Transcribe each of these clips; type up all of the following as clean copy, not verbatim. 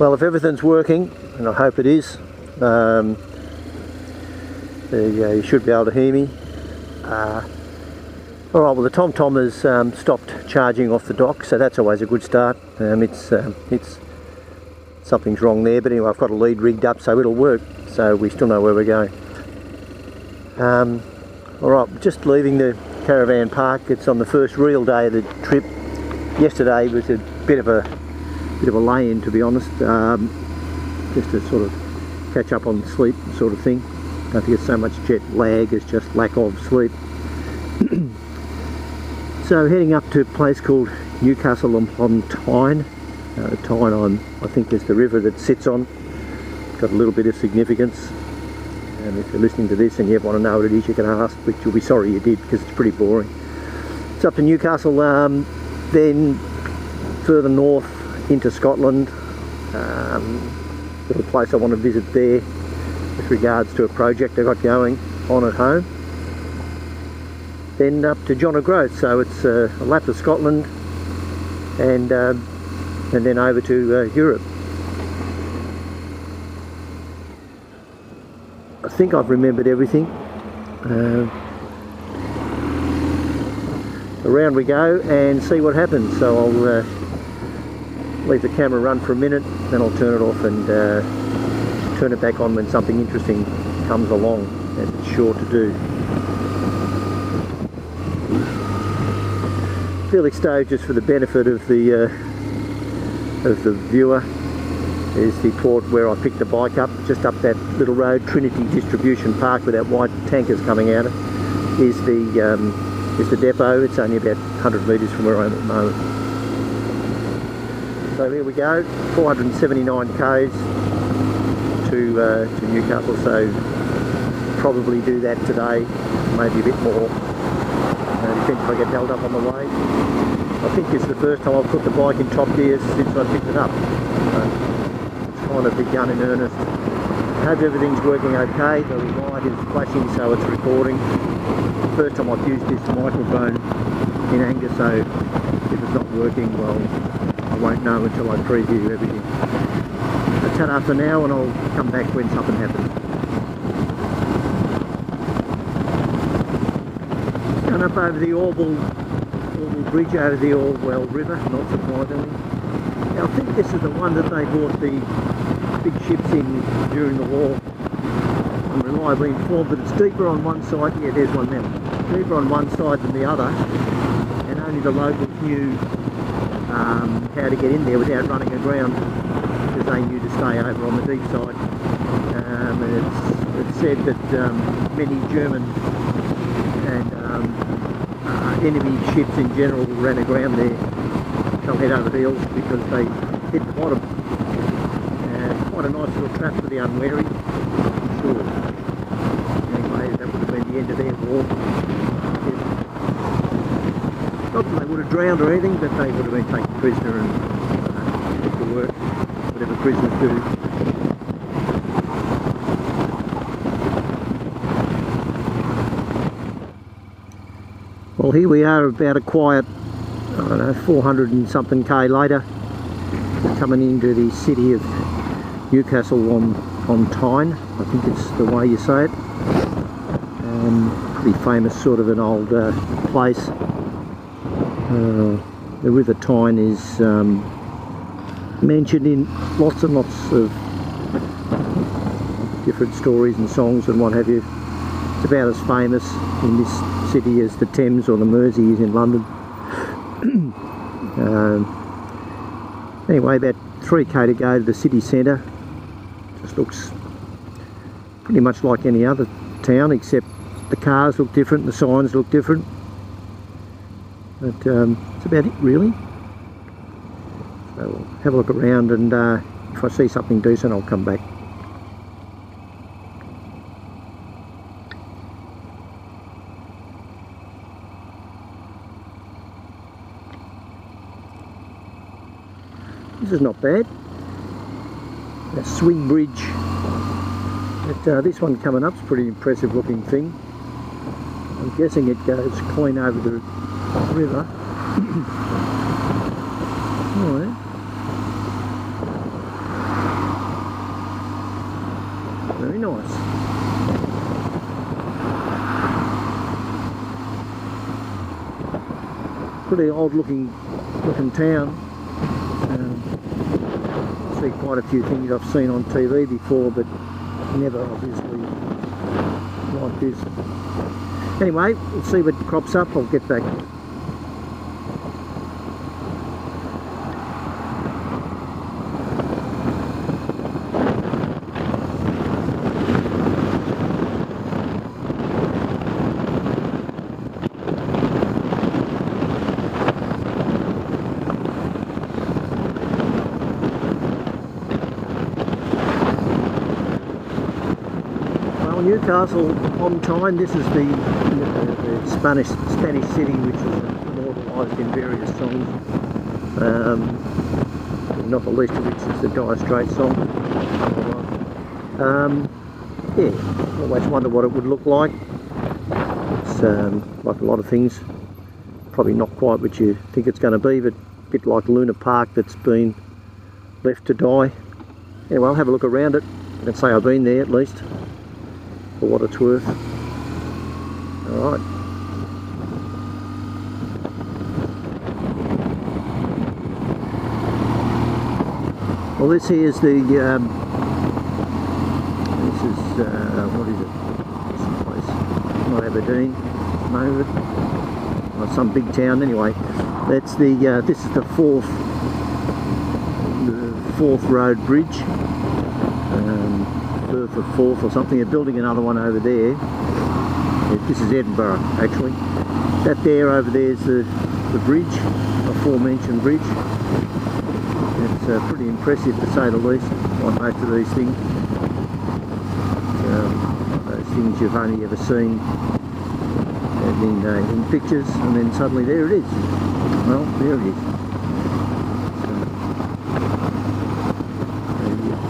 Well, if everything's working, and I hope it is, you should be able to hear me. Alright, well the TomTom has stopped charging off the dock, so that's always a good start. It's something's wrong there, but anyway, I've got a lead rigged up so it'll work, so we still know where we're going. Alright, just leaving the caravan park. It's on the first real day of the trip. Yesterday was a bit of a lay-in, to be honest, just to sort of catch up on sleep sort of thing. Don't think it's so much jet lag, it's just lack of sleep. So heading up to a place called Newcastle upon Tyne. Tyne, I think, is the river that sits on. It's got a little bit of significance. And if you're listening to this and you ever want to know what it is, you can ask, but you'll be sorry you did because it's pretty boring. It's up to Newcastle, then further north into Scotland. Little place I want to visit there with regards to a project I got going on at home. Then up to John O'Groats, so it's a lap of Scotland and then over to Europe. I think I've remembered everything. Around we go and see what happens. So I'll leave the camera run for a minute, then I'll turn it off and turn it back on when something interesting comes along, as it's sure to do. Fairly stowed, just for the benefit of the viewer. There's the port where I picked the bike up, just up that little road, Trinity Distribution Park, with that white tankers coming out of it, is the depot. It's only about 100 metres from where I am at the moment. So here we go, 479 k's to Newcastle, so probably do that today, maybe a bit more. Depends if I get held up on the way. I think it's the first time I've put the bike in top gear since I picked it up. It's kind of begun in earnest. I hope everything's working okay. The light is flashing, so it's recording. First time I've used this microphone in anger, so if it's not working, well, I won't know until I preview everything. That's ta-da for now, and I'll come back when something happens. Going up over the Orwell Bridge over the Orwell River, not surprisingly. Now, I think this is the one that they brought the big ships in during the war. I'm reliably informed that it's deeper on one side. Yeah, there's one there. Deeper on one side than the other, and only the locals knew how to get in there without running aground, because they knew to stay over on the deep side. And it's said that many German and enemy ships in general ran aground there. They'll head over heels because they hit the bottom. Quite a nice little trap for the unwary, I'm sure. Anyway, that would have been the end of their war. Not that they would have drowned or anything, but they would have been taken prisoner and put to work, whatever prisoners do. Well, here we are about a quiet, I don't know, 400 and something K later, coming into the city of Newcastle on Tyne, I think it's the way you say it. Pretty famous, sort of an old place. The River Tyne is mentioned in lots and lots of different stories and songs and what have you. It's about as famous in this city as the Thames or the Mersey is in London. Anyway, about 3k to go to the city centre. Just looks pretty much like any other town, except the cars look different, the signs look different. But that's about it, really. So we'll have a look around, and if I see something decent, I'll come back. This is not bad. A swing bridge. But this one coming up is a pretty impressive looking thing. I'm guessing it goes clean over the river. Alright. pretty old looking town. See quite a few things I've seen on TV before, but never obviously like this. Anyway, we'll see what crops up. I'll get back. Newcastle on time. This is the Spanish city, which is immortalised in various songs. Not the least of which is the Dire Straits song. Yeah, always wonder what it would look like. It's like a lot of things, probably not quite what you think it's going to be, but a bit like Luna Park that's been left to die. Anyway, I'll have a look around it. I can say I've been there at least, for what it's worth. Alright. Well, this here is the, this is, what is it? Some place, not Aberdeen, no, some big town anyway. That's the, this is the fourth road bridge. Firth or fourth or something. They're building another one over there. This is Edinburgh actually. That there over there is the bridge, aforementioned bridge. It's pretty impressive to say the least on most of these things. Those things you've only ever seen in pictures, and then suddenly there it is. Well, there it is.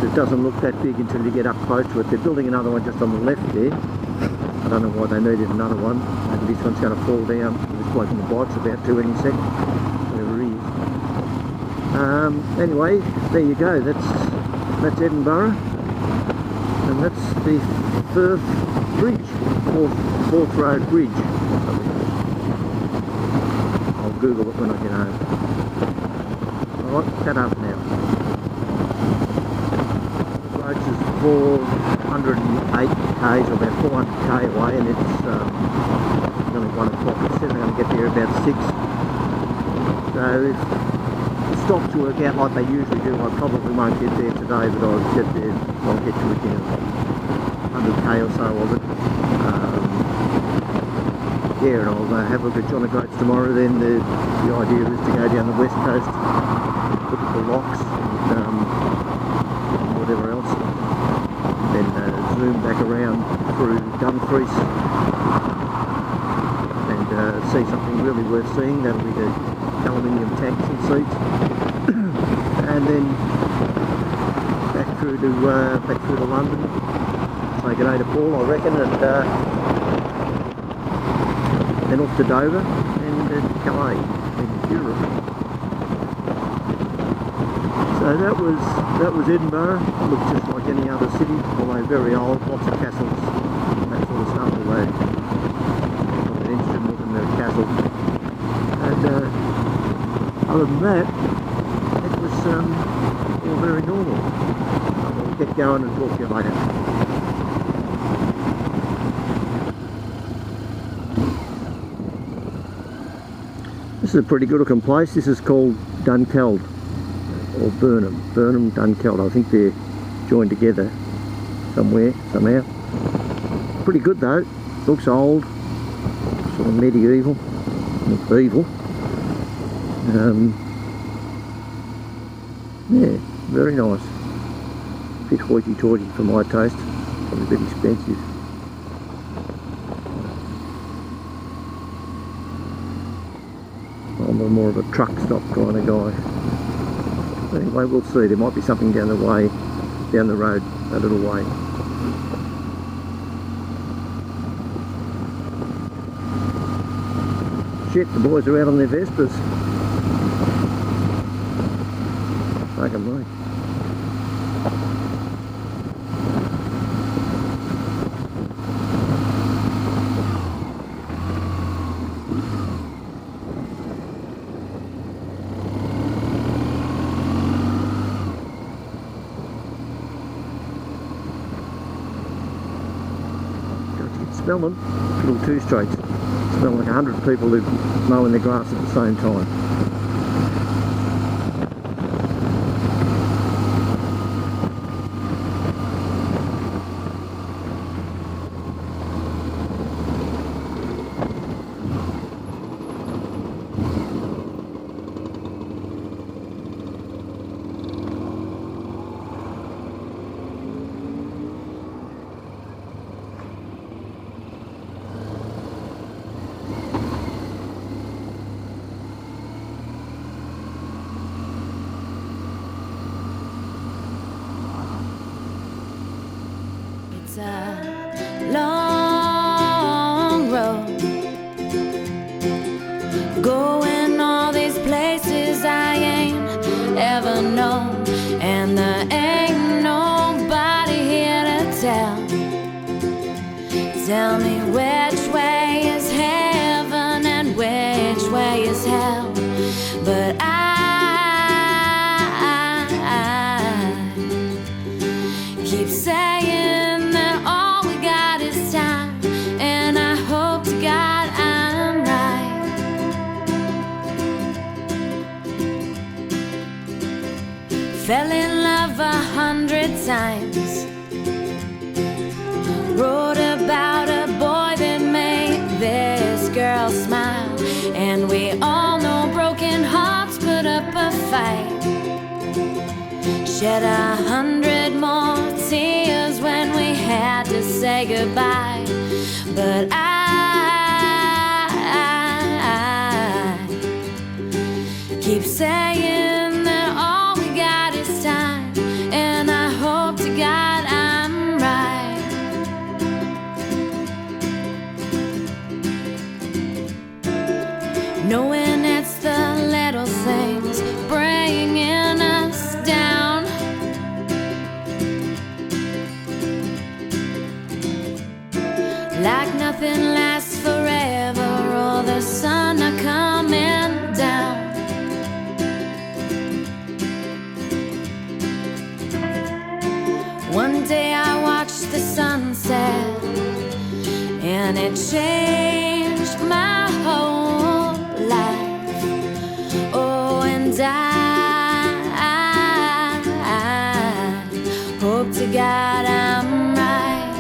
It doesn't look that big until you get up close to it. They're building another one just on the left there. I don't know why they needed another one. Maybe this one's going to fall down. This bloke on the bike's about to any second. Whatever he is. Anyway, there you go. That's Edinburgh. And that's the Firth Bridge. Fourth Road Bridge. I'll Google it when I get home. Alright, cut up now. Which is 408 k's, or about 400 k away, and it's only 1 o'clock. It said I'm going to get there about 6. So if the stops work out like they usually do, I probably won't get there today, but I'll get there. I'll get to within 100 k or so of it. Yeah, and I'll have a look at John O'Groats tomorrow. Then the idea is to go down the west coast, look at the locks, and whatever else, then zoom back around through Dumfries and see something really worth seeing. That'll be the aluminium taxi seats, and then back through to London. Say good day to Paul, I reckon, and then off to Dover and Calais in Europe. So that was Edinburgh. It looked just like any other city, although very old, lots of castles, that sort of stuff, although not that interested in looking at a castle. And other than that, it was all very normal. I'll get going and talk to you later. This is a pretty good looking place. This is called Dunkeld, or Burnham, Dunkeld. I think they're joined together somewhere, somehow. Pretty good though. Looks old, sort of medieval, evil. Yeah, very nice. A bit hoity-toity for my taste. Probably a bit expensive. I'm more of a truck stop kind of guy. Anyway, we'll see. There might be something down the road a little way. Shit, the boys are out on their Vespas. Fuck 'em, mate. smell them, little two-straights. Smell like 100 people who mowing their grass at the same time. It's a long road, going all these places I ain't ever known, and there ain't nobody here to tell me which way is heaven and which way is hell. But I keep saying that all we got is time, and I hope to God I'm right. Fell in love 100 times, wrote about a boy that made this girl smile, and we all know broken hearts put up a fight. Shed 100 more tears when we had to say goodbye. But I keep saying that all we got is time, and I hope to God I'm right. Knowing it's the little things bringing us down, like nothing lasts forever, or the sun are coming down. One day I watched the sunset, and it changed my whole life. Oh, and I hope to God I'm right.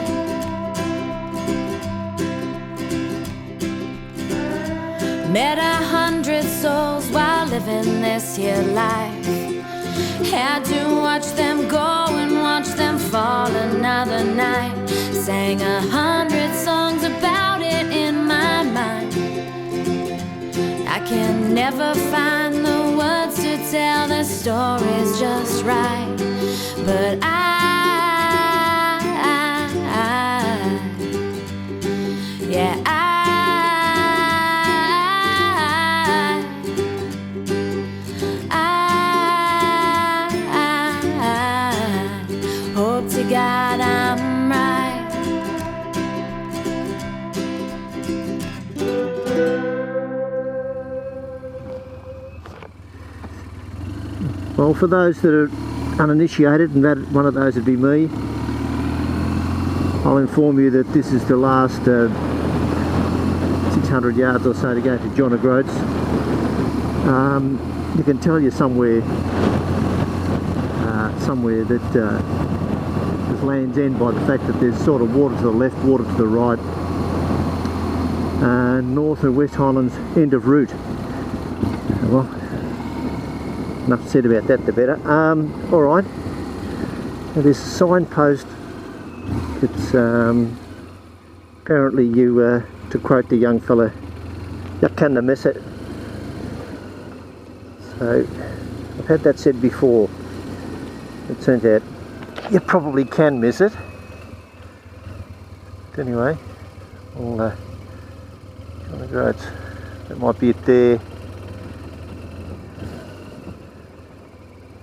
Met 100 souls while living this here life. Had to watch them go and watch them fall another night. Sang 100 songs about it in my mind. I can never find the words to tell the stories just right. But yeah, I hope to God I'm right. Well, for those that are uninitiated, and that one of those would be me, I'll inform you that this is the last 600 yards or so to go to John O'Groats. You can tell you somewhere that is Land's End by the fact that there's sort of water to the left, water to the right, North and West Highlands end of route. Well, enough said about that, the better. Alright, now there's a signpost that's apparently you, to quote the young fella, you can't miss it. So I've had that said before. It turns out you probably can miss it. But anyway, John O'Groats, that might be it there.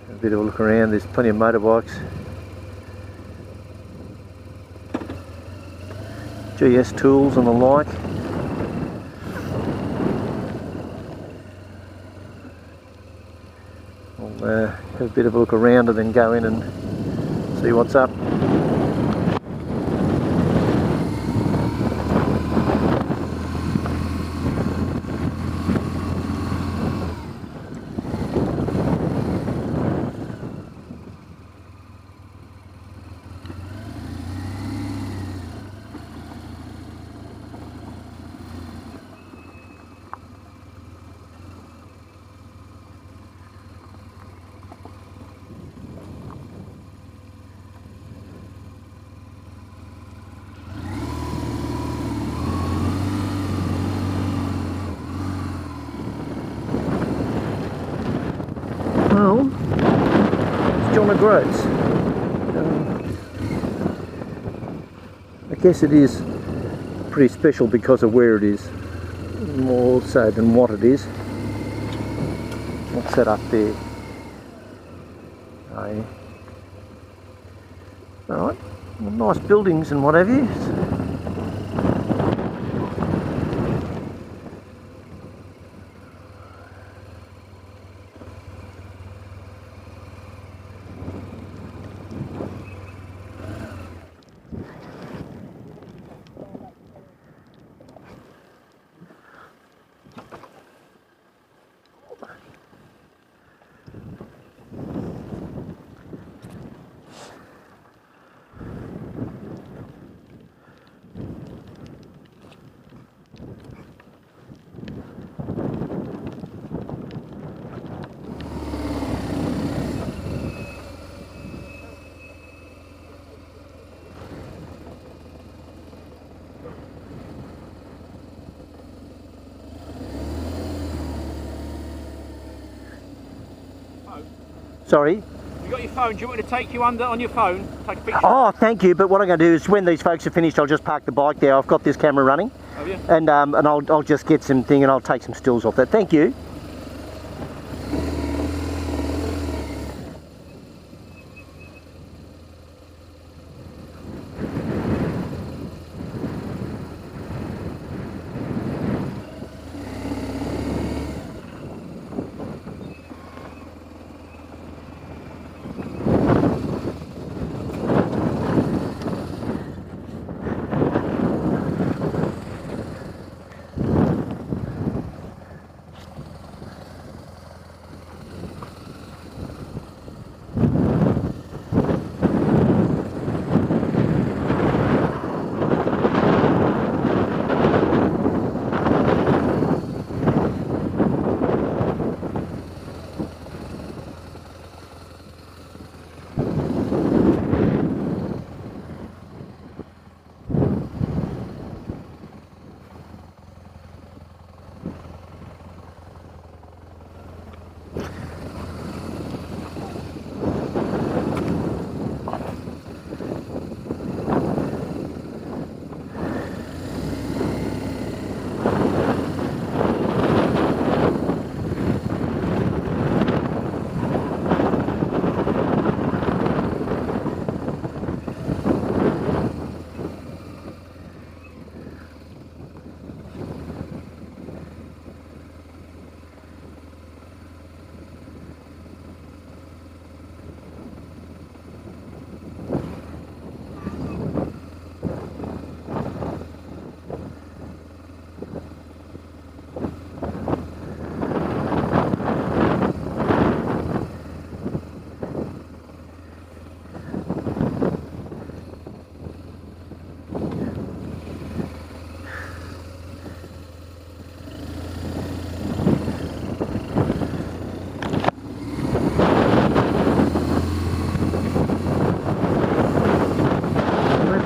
A bit of a look around, there's plenty of motorbikes. GS tools and the like. We'll have a bit of a look around and then go in and see what's up. Groats. I guess it is pretty special because of where it is, more so than what it is. What's that up there? Oh, yeah. Alright, well, nice buildings and what have you. Sorry? You got your phone, do you want me to take you under on your phone? Take a picture? Oh, thank you, but what I'm going to do is when these folks are finished, I'll just park the bike there. I've got this camera running. Oh, yeah? And I'll just get some thing and I'll take some stills off that. Thank you.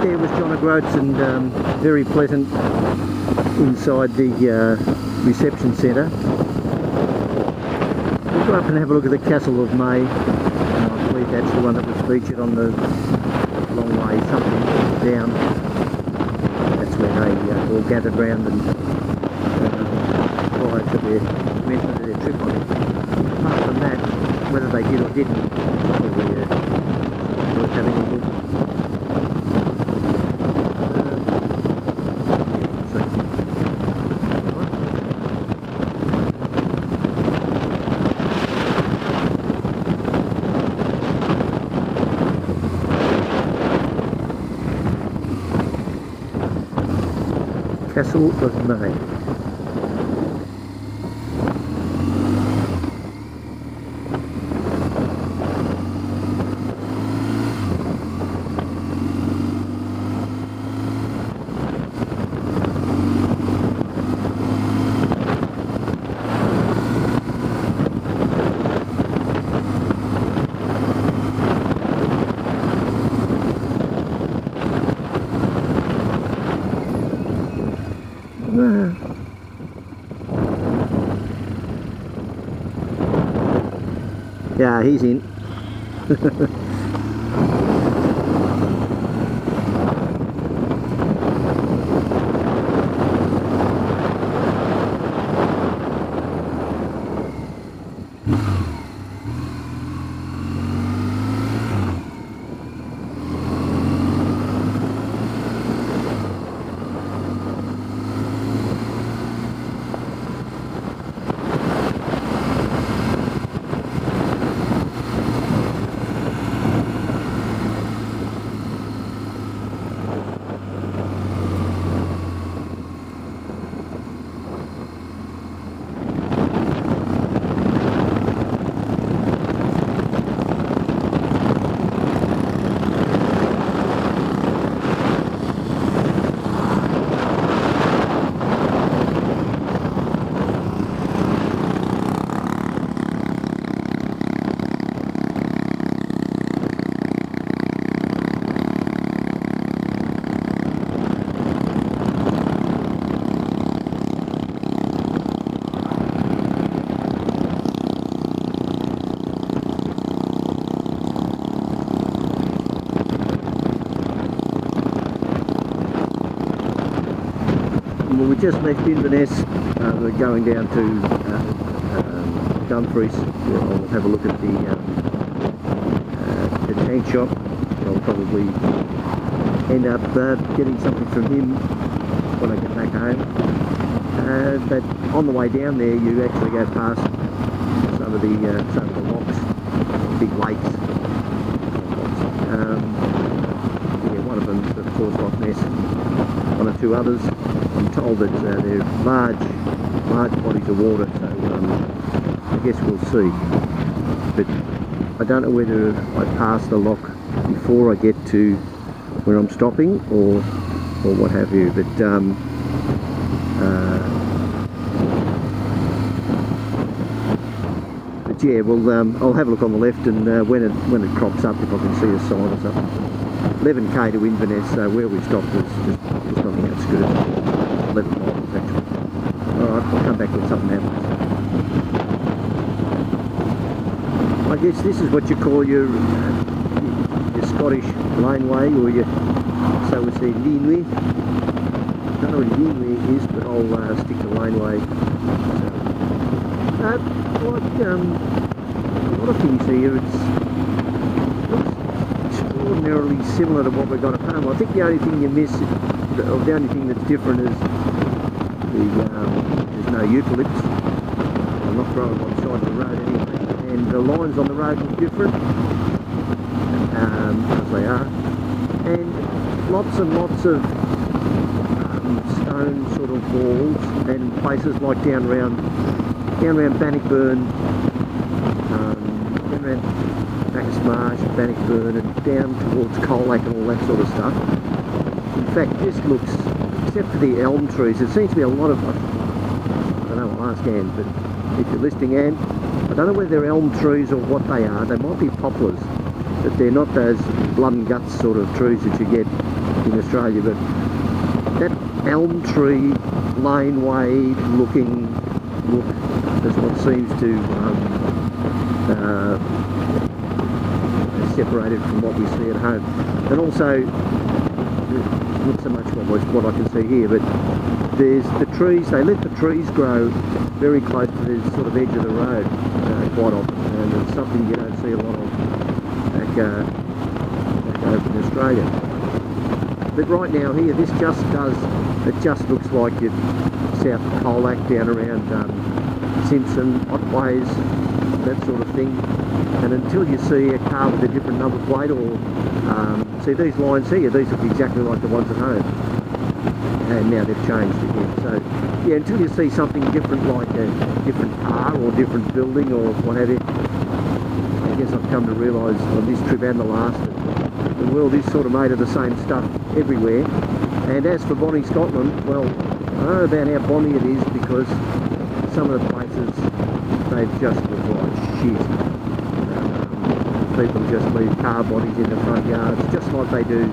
There was John O'Groats, and very pleasant inside the reception centre. We'll go up and have a look at the Castle of May, and I believe that's the one that was featured on the long way something down. That's where they all gathered round and prior to their commencement of their trip on it. Apart from that, whether they did or didn't, probably worth having a look. Castle of May. Yeah, he's in. Well, we just left Inverness. We're going down to Dumfries. I'll have a look at the tank shop. I'll probably end up getting something from him when I get back home. But on the way down there, you actually go past some of the locks, big lakes. Yeah, one of them's of course Loch Ness. One or two others. I'm told that they're large bodies of water, so I guess we'll see. But I don't know whether I pass the lock before I get to where I'm stopping or what have you. But yeah, well, I'll have a look on the left, and when it crops up, if I can see a sign or something. 11k to Inverness, so where we stopped was just on the outskirts. 11 miles actually. Alright, I'll come back when something happens. I guess this is what you call your Scottish laneway, or your, so we say, laneway. I don't know what laneway is, but I'll stick to laneway. So, a lot of things here, it looks extraordinarily similar to what we've got at home. I think the only thing you miss, or the only thing that's different is there's no eucalypts. I'm not growing on the side of the road anyway, and the lines on the road look different, as they are, and lots and lots of stone sort of walls, and places like down around Bannockburn, down around Bacchus Marsh, Bannockburn, and down towards Colac and all that sort of stuff. In fact, this looks, except for the elm trees, there seems to be a lot of, I don't know, I'll ask Anne, but if you're listening, Anne, I don't know whether they're elm trees or what they are. They might be poplars, but they're not those blood and guts sort of trees that you get in Australia. But that elm tree laneway looking look is what seems to separate it from what we see at home. And also, not so much what I can see here, but there's the trees, they let the trees grow very close to the sort of edge of the road quite often, and it's something you don't see a lot of back over in Australia. But right now here, this just does, it just looks like it south of Colac, down around Simpson, Otways, that sort of thing. And until you see a car with a different number plate, or see these lines here, these look exactly like the ones at home, and now they've changed again. So yeah, until you see something different, like a different car or different building or what have you, I guess I've come to realise on this trip and the last that the world is sort of made of the same stuff everywhere. And as for Bonnie, Scotland, well, I don't know about how bonny it is, because some of the places, they've just looked like shit. People just leave car bodies in the front yards, just like they do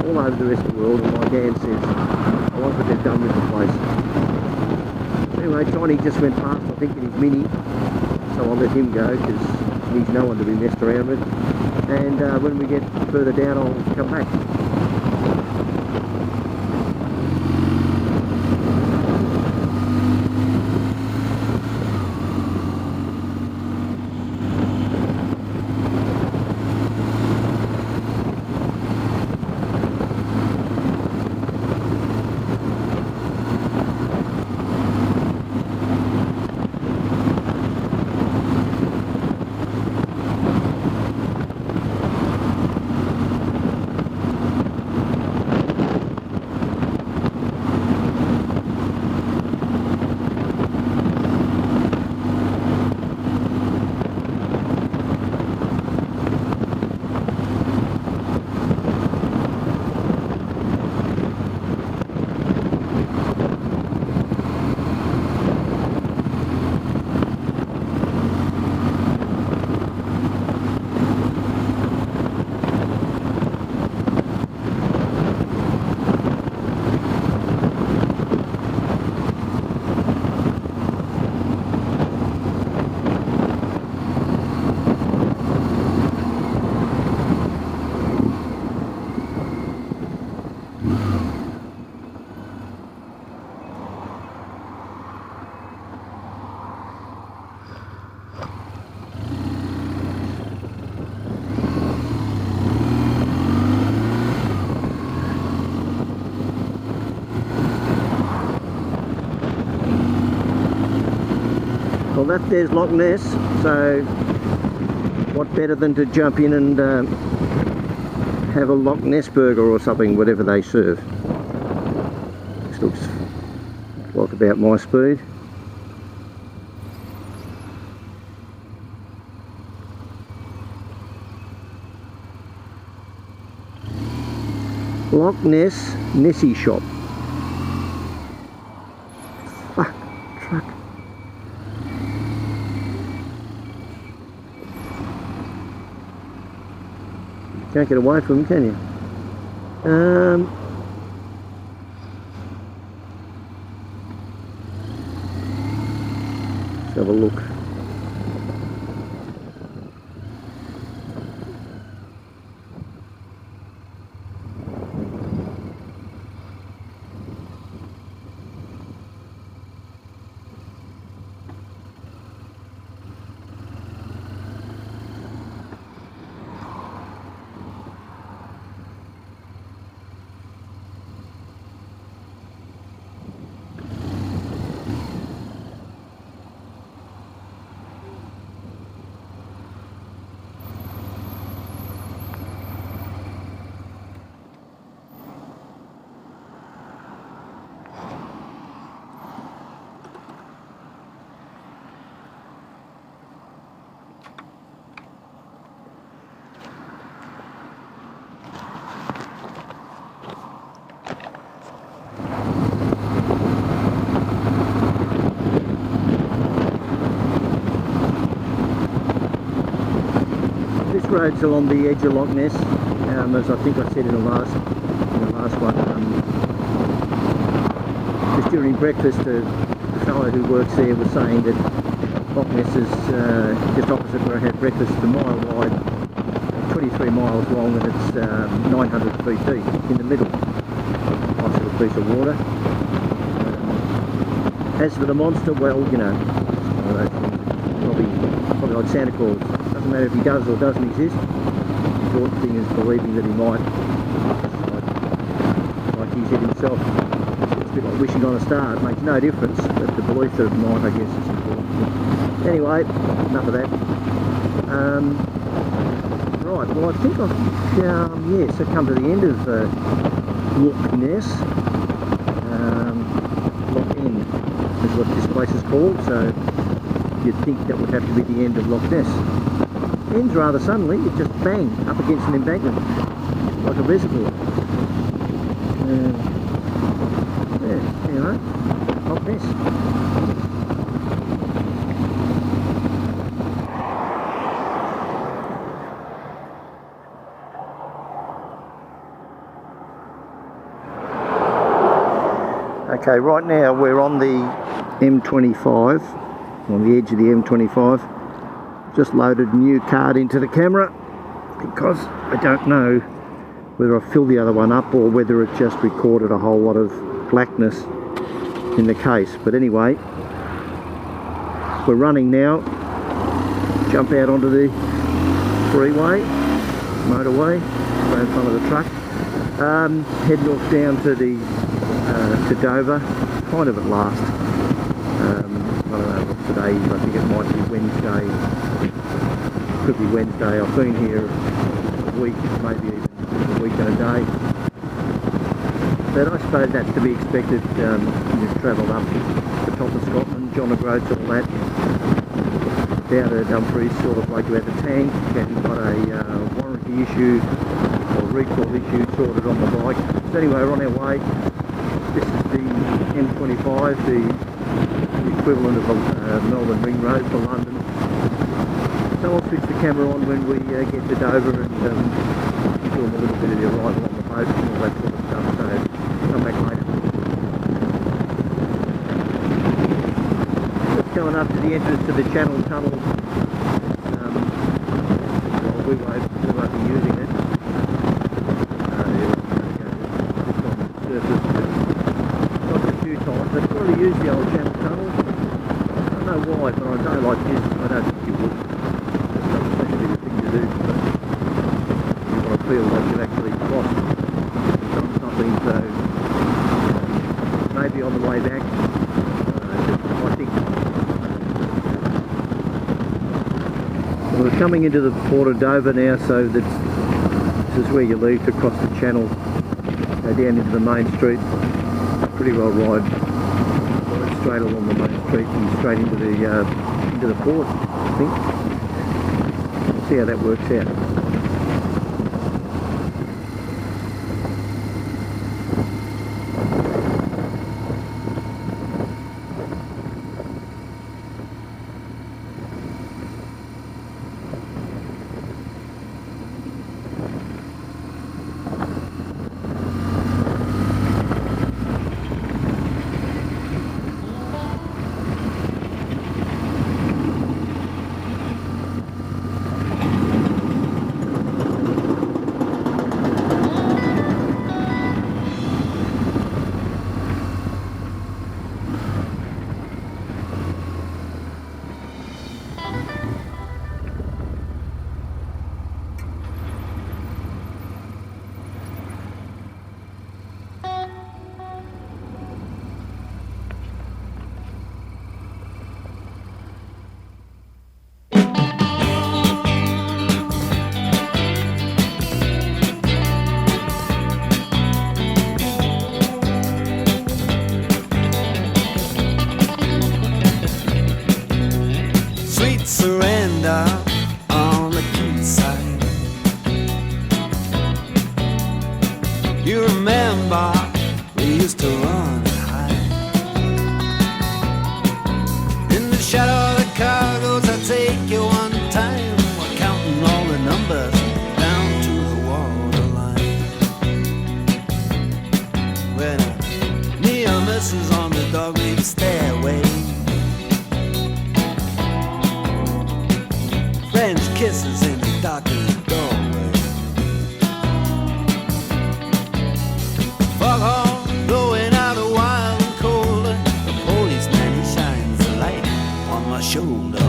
all over the rest of the world. And like Anne says, I like what they've done with the place. Anyway, Johnny just went past, I think, in his Mini, so I'll let him go, because he's no one to be messed around with. and when we get further down I'll come back. Well, there's Loch Ness, so what better than to jump in and have a Loch Ness burger or something, whatever they serve. This looks like about my speed. Loch Ness Nessie shop. Fuck, truck. Can't get away from them, can you? Let's have a look. This road's along the edge of Loch Ness, as I think I said in the last one. Just during breakfast, the fellow who works there was saying that Loch Ness is just opposite where I had breakfast, a mile wide, 23 miles long, and it's 900 feet deep in the middle. Nice little piece of water. As for the monster, well, you know, probably like Santa Claus. Doesn't matter if he does or doesn't exist. The important thing is believing that he might. Like he said himself, it's a bit like wishing on a star. It makes no difference, but the belief that it might, I guess, is important. Anyway, enough of that. Right, well I think I've yes, I've come to the end of Loch Ness. Loch End is what this place is called, so you'd think that would have to be the end of Loch Ness. Ends rather suddenly, it just bang up against an embankment, like a reservoir. Yeah, anyway, Loch Ness. Okay, right now we're on the M25, on the edge of the M25. Just loaded a new card into the camera. because I don't know whether I filled the other one up or whether it just recorded a whole lot of blackness in the case. But anyway, we're running now. Jump out onto the freeway, motorway, right in front of the truck. Heading off down to the to Dover, kind of at last. I don't know what today is. I think it might be Wednesday. Could be Wednesday. I've been here a week, maybe even a week and a day. But I suppose that's to be expected. Just travelled up the top of Scotland, John O'Groats, all that. Down to Dumfries, sort of like you had the tank, and you got a warranty issue or recall issue sorted on the bike. So anyway, we're on our way. This is the M25, the equivalent of Melbourne Ring Road for London. So I'll switch the camera on when we get to Dover and film a little bit of the arrival on the boat and all that sort of stuff. So come back later. Going up to the entrance to the Channel Tunnel. Well, we won't be using it. Just on the surface. Not a few times. I've already used the old Channel Tunnel. I don't know why, but I don't like this. I don't think you would. It doesn't seem to be the thing to do. But you want to feel like you've actually crossed and done something. So maybe on the way back. I think. We're coming into the port of Dover now, so this is where you leave to cross the channel, go down into the main street. Pretty well ride straight along the main street and straight into the port, I think. We'll see how that works out. Surrender on the quayside. You remember we used to run and hide in the shadow of the cargoes. I take you one time. We're counting all the numbers down to the waterline. When me and Mrs. on the dog-leaf stairway, French kisses in the darkened doorway. Fog horn blowing out a wild and cold. The policeman, he shines the light on my shoulder.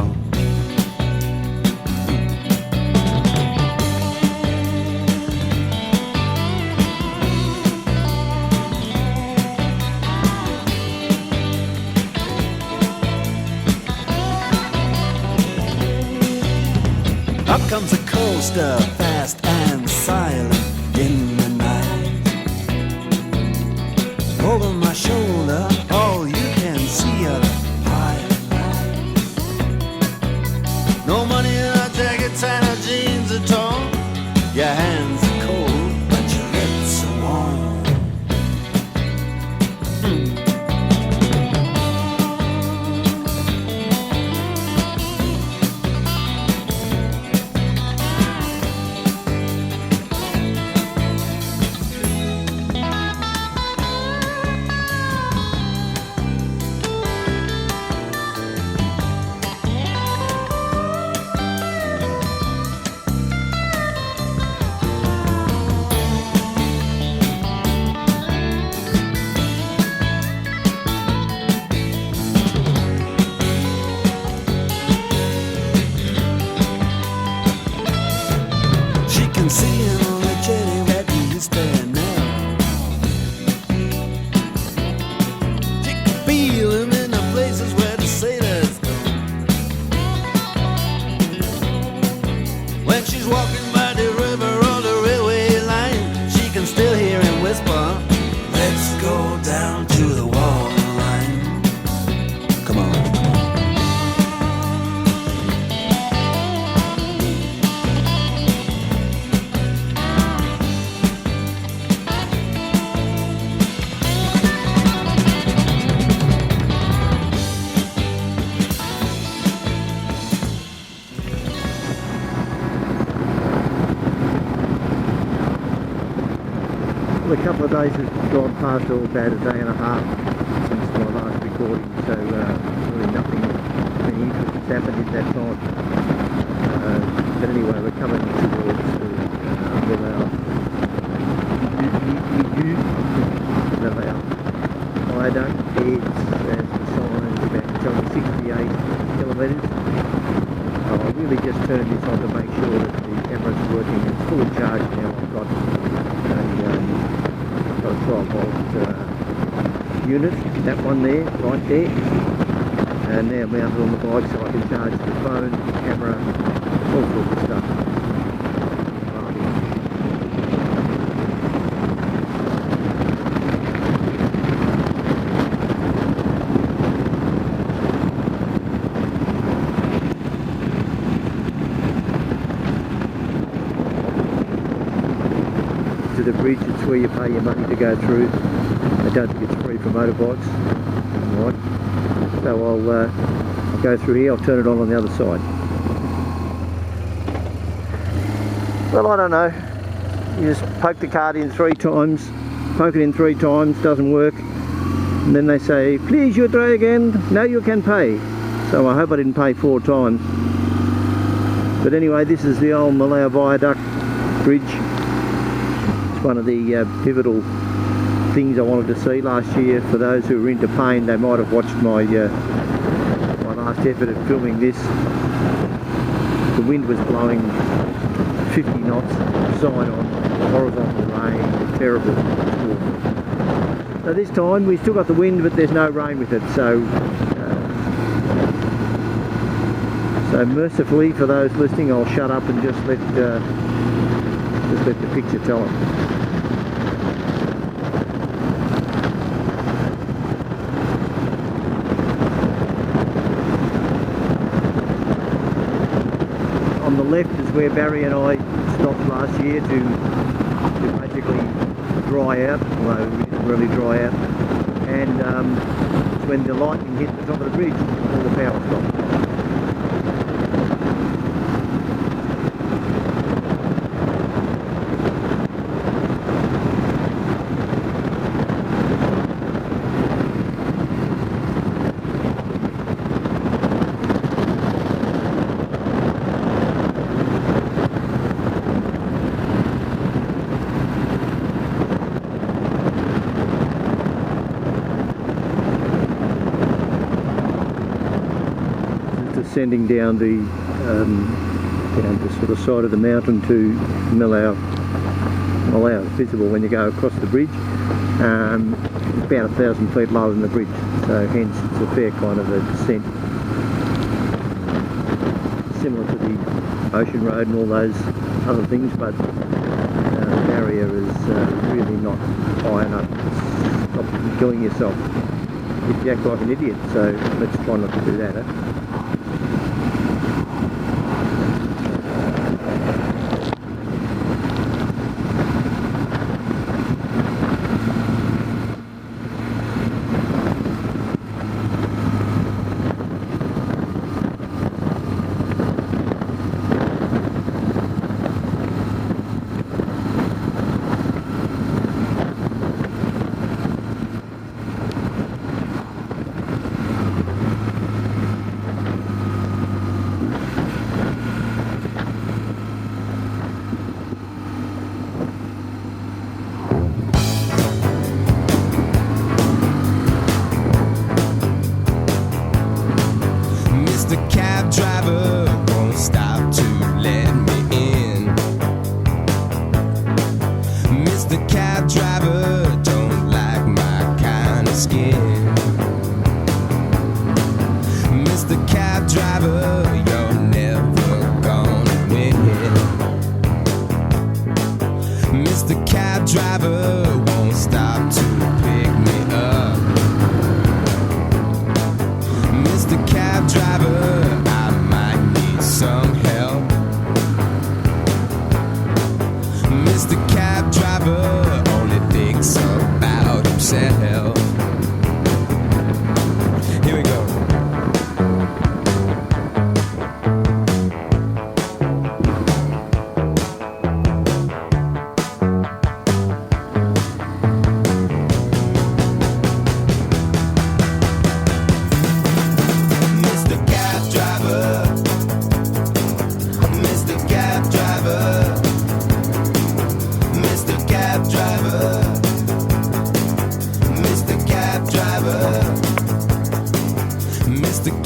Up comes a coaster, fast and silent in the night. Over my shoulder, all you can see are the highlights. No money in our jackets and our jeans are torn. Your hands are cold, but your lips are warm. couple of days have gone past, or about a day and a half since my last recording, so really nothing any interesting has happened in that time. But anyway, we're coming towards Millau viaduct. It's, as the sign's about telling 68 kilometres. I really just turned this on to make sure that the camera's working. It's fully charged now. I've got a 12 volt unit, that one there, right there, and now mounted on the bike so I can charge the phone, camera, all sorts of stuff. To the bridge, it's where you pay your money to go through. I don't think it's free for motorbikes. Right. So I'll go through here, I'll turn it on the other side. Well, I don't know. You just poke the card in 3 times, poke it in 3 times, doesn't work. And then they say, please you try again, now you can pay. So I hope I didn't pay 4 times. But anyway, this is the old Millau Viaduct bridge. It's one of the pivotal things I wanted to see last year. For those who are into pain, they might have watched my my last effort at filming this. The wind was blowing 50 knots, sign on, horizontal rain, terrible. So this time we still got the wind, but there's no rain with it. So mercifully for those listening, I'll shut up and just let the picture tell it. On the left is where Barry and I stopped last year to basically dry out, although we didn't really dry out. And it's when the lightning hit the top of the bridge, all the power stopped. Descending down the sort of side of the mountain to Millau, visible when you go across the bridge. It's about 1,000 feet lower than the bridge, so hence it's a fair kind of a descent. Similar to the Ocean Road and all those other things, but the barrier is really not high enough to stop you killing yourself if you act like an idiot, so let's try not to do that.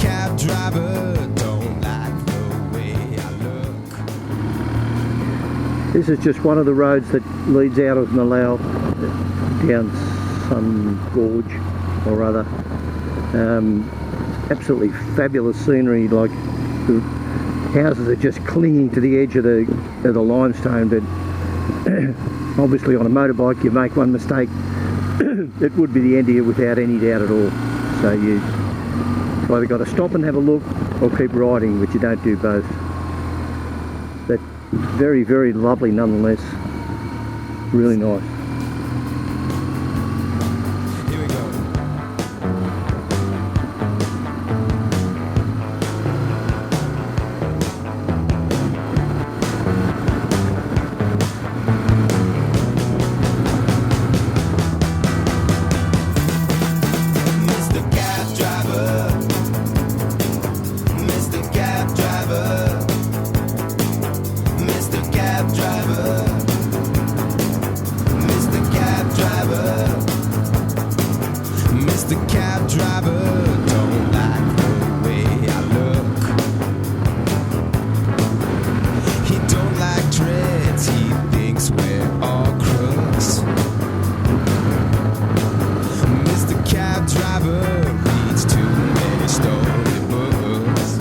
cab driver don't like the way I look. This is just one of the roads that leads out of Nalau down some gorge or other. Absolutely fabulous scenery, like the houses are just clinging to the edge of the limestone, but obviously on a motorbike you make one mistake, it would be the end of you without any doubt at all. So you've either got to stop and have a look or keep riding, but you don't do both. But very, very lovely nonetheless, really nice. Here we go. Mr. Cab driver, Mr. Cab driver, Mr. Cab driver, Mr. Cab driver, Mr. Cab driver don't like the way I look. He don't like dreads, he thinks we're all crooks. Mr. Cab driver reads too many storybooks.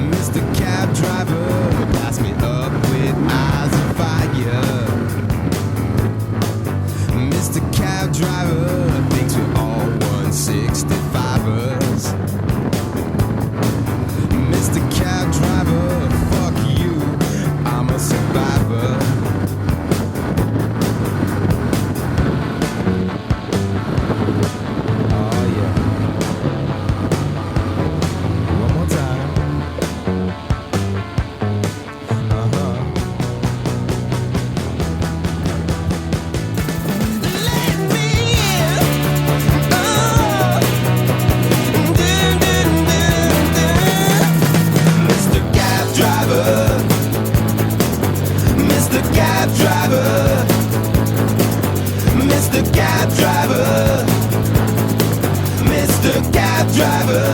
Mr. Cab driver pass me up with eyes of fire. Mr. Cab driver thinks we're all 165ers. Mr. Cab driver, fuck you, I'm a survivor. Oh yeah. One more time. Uh-huh. Let me in. Oh. Dun, dun, dun, dun. Mr. Cab driver. Mr. Cab driver. Mr. Cab driver. Mr. Cab driver.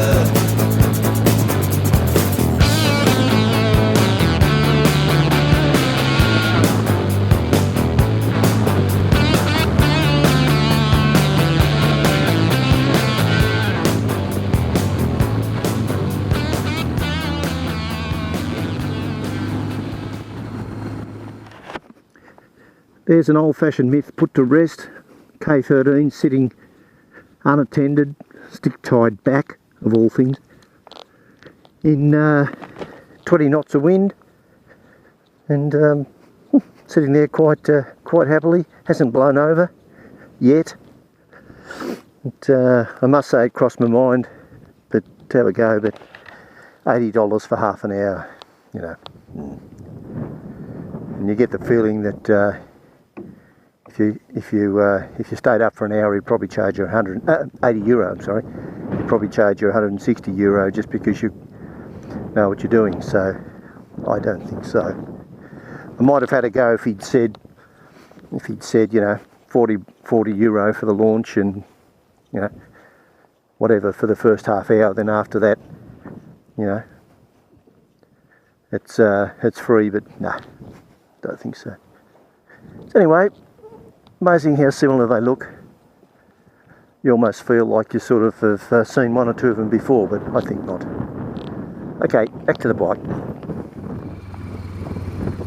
There's an old-fashioned myth put to rest. K13 sitting unattended, stick-tied back, of all things, in 20 knots of wind, and sitting there quite happily. Hasn't blown over yet. I must say it crossed my mind, but have a go. But $80 for half an hour, you know, and you get the feeling that if you stayed up for an hour, he'd probably charge you 180 euro. I'm sorry, he'd probably charge you 160 euro just because you know what you're doing. So I don't think so. I might have had a go if he'd said you know 40 euro for the launch, and you know whatever for the first half hour. Then after that, you know, it's free. But no, don't think so. So anyway, amazing how similar they look. You almost feel like you sort of have seen one or two of them before, but I think not. Okay, back to the bike.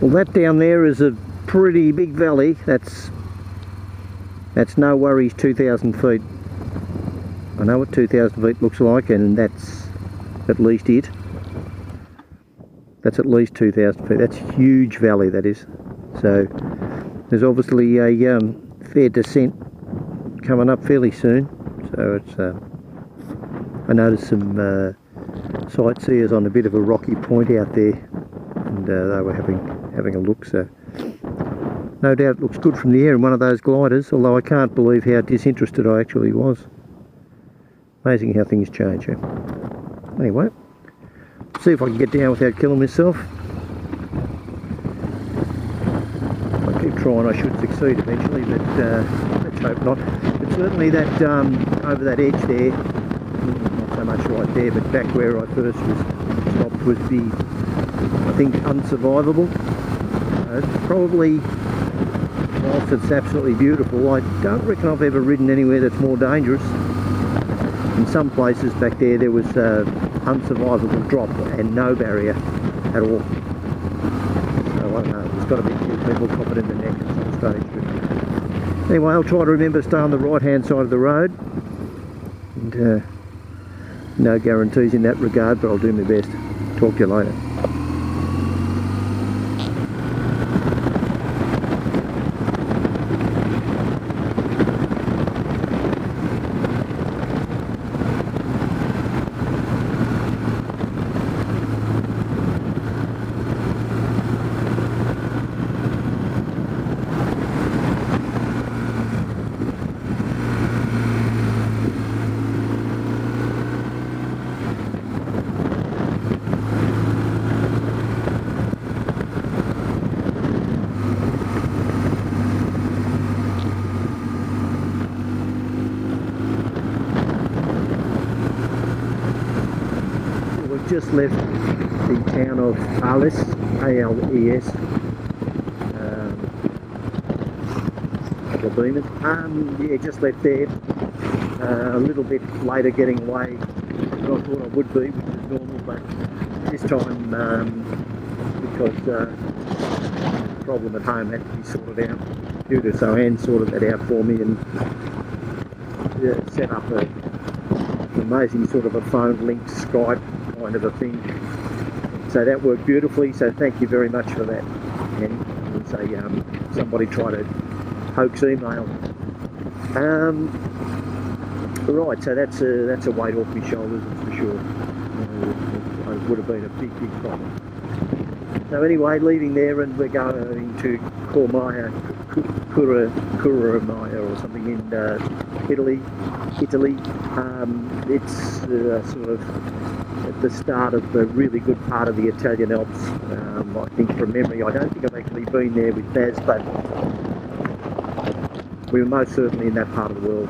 Well, that down there is a pretty big valley. That's no worries 2,000 feet. I know what 2,000 feet looks like, and that's at least it. That's at least 2,000 feet. That's a huge valley, that is. So there's obviously a fair descent coming up fairly soon. So it's I noticed some sightseers on a bit of a rocky point out there, and they were having a look. So no doubt it looks good from the air in one of those gliders, although I can't believe how disinterested I actually was. Amazing how things change. Eh? Anyway, see if I can get down without killing myself. If I keep trying, I should succeed eventually, but let's hope not. But certainly that over that edge there, my so much right there, but back where I first was stopped would be, I think, unsurvivable. It's probably, whilst it's absolutely beautiful, I don't reckon I've ever ridden anywhere that's more dangerous. In some places back there was unsurvivable drop and no barrier at all. So I don't know, there's got to be a few people copping in the neck at some stage. But anyway, I'll try to remember to stay on the right hand side of the road. And no guarantees in that regard, but I'll do my best. Talk to you later. Just left the town of Ales, A-L-E-S, couple of beamers. Yeah, just left there. A little bit later getting away than I thought I would be, which is normal, but this time because the problem at home had to be sorted out. Computer, so Anne sorted that out for me and set up an amazing sort of a phone link, Skype kind of a thing. So that worked beautifully, so thank you very much for that. And say somebody tried to hoax email. Right, so that's a weight off my shoulders, that's for sure. It would have been a big problem. So anyway, leaving there, and we're going to Curamaya or something in Italy. It's sort of at the start of the really good part of the Italian Alps. I think from memory, I don't think I've actually been there with Baz, but we were most certainly in that part of the world.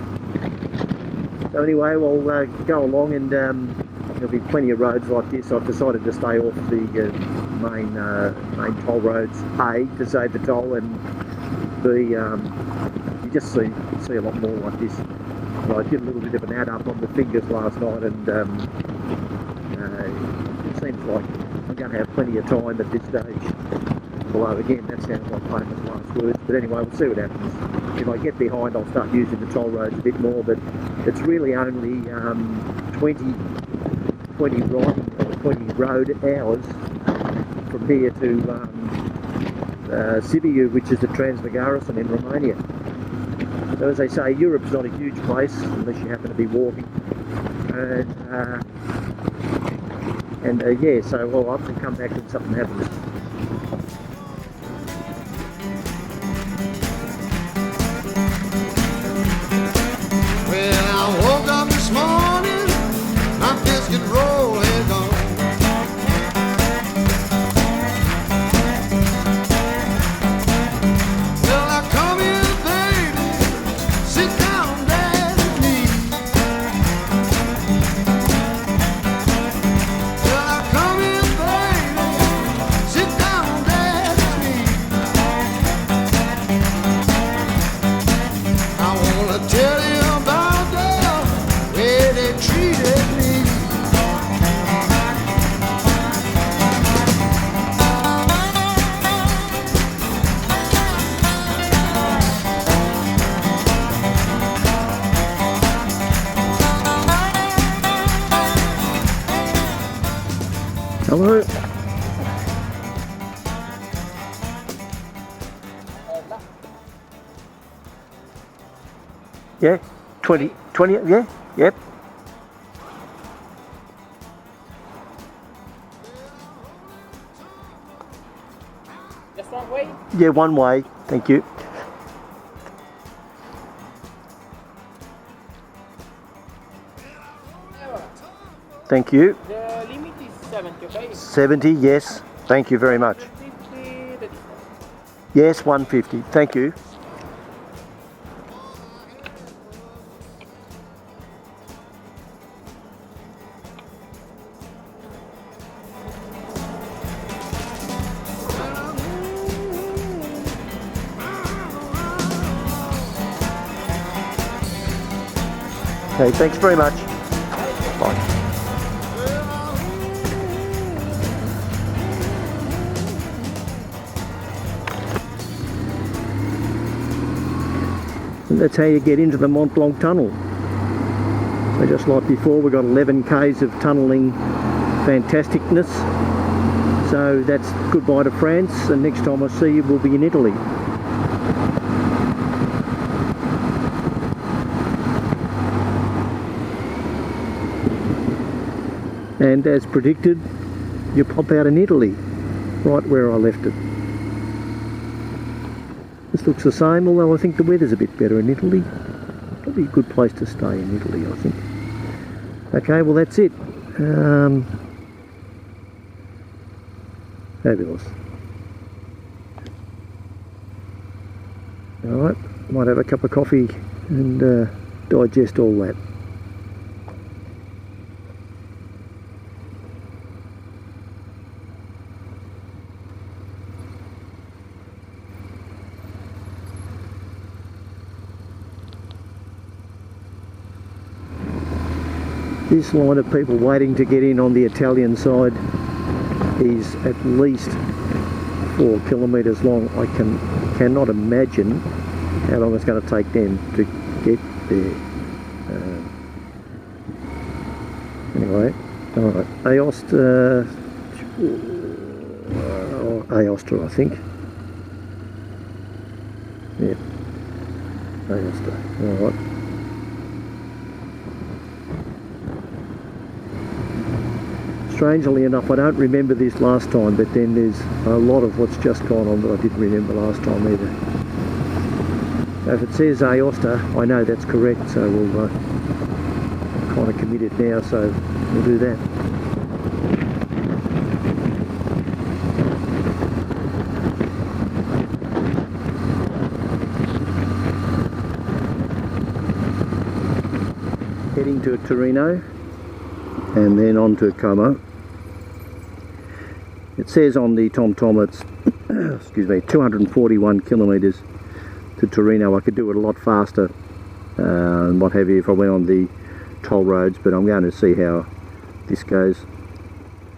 So anyway, we'll go along, and there'll be plenty of roads like this. I've decided to stay off the main toll roads, A, to save the toll, and B, you just see a lot more like this. I did a little bit of an add up on the fingers last night, and it seems like I'm going to have plenty of time at this stage. Although again, that sounds like famous last words, but anyway, we'll see what happens. If I get behind, I'll start using the toll roads a bit more, but it's really only 20 riding or 20 road hours from here to Sibiu, which is the Transmagarism in Romania. So as they say, Europe's not a huge place unless you happen to be walking. And yeah, so well, I'll have to come back when something happens. Well, I woke up this morning, my biscuit roll had gone. Well, I come here, baby, sit down there with me. Well, I come here, baby, sit down there with me. I wanna tell you about the way they treated me. Hello. Yeah, 20, yeah, yep. Just one way? Yeah, one way, thank you. Thank you. The limit is 70, okay? 70, yes, thank you very much. 50, that's Yes, 150, thank you. Okay, thanks very much. Bye. And that's how you get into the Mont Blanc tunnel. So just like before, we've got 11 k's of tunnelling fantasticness. So that's goodbye to France, and next time I see you we'll be in Italy. And as predicted, you pop out in Italy, right where I left it. This looks the same, although I think the weather's a bit better in Italy. Probably a good place to stay in Italy, I think. Okay, well that's it. Fabulous. Alright, might have a cup of coffee and digest all that. This line of people waiting to get in on the Italian side is at least 4 kilometres long. I cannot imagine how long it's going to take them to get there. Anyway, alright, Aosta, I think. Yeah, Aosta, alright. Strangely enough, I don't remember this last time, but then there's a lot of what's just gone on that I didn't remember last time either. So if it says Aosta, I know that's correct, so we'll kind of commit it now, so we'll do that. Heading to Torino and then on to Como. It says on the TomTom it's excuse me, 241 kilometres to Torino. I could do it a lot faster and what have you if I went on the toll roads, but I'm going to see how this goes.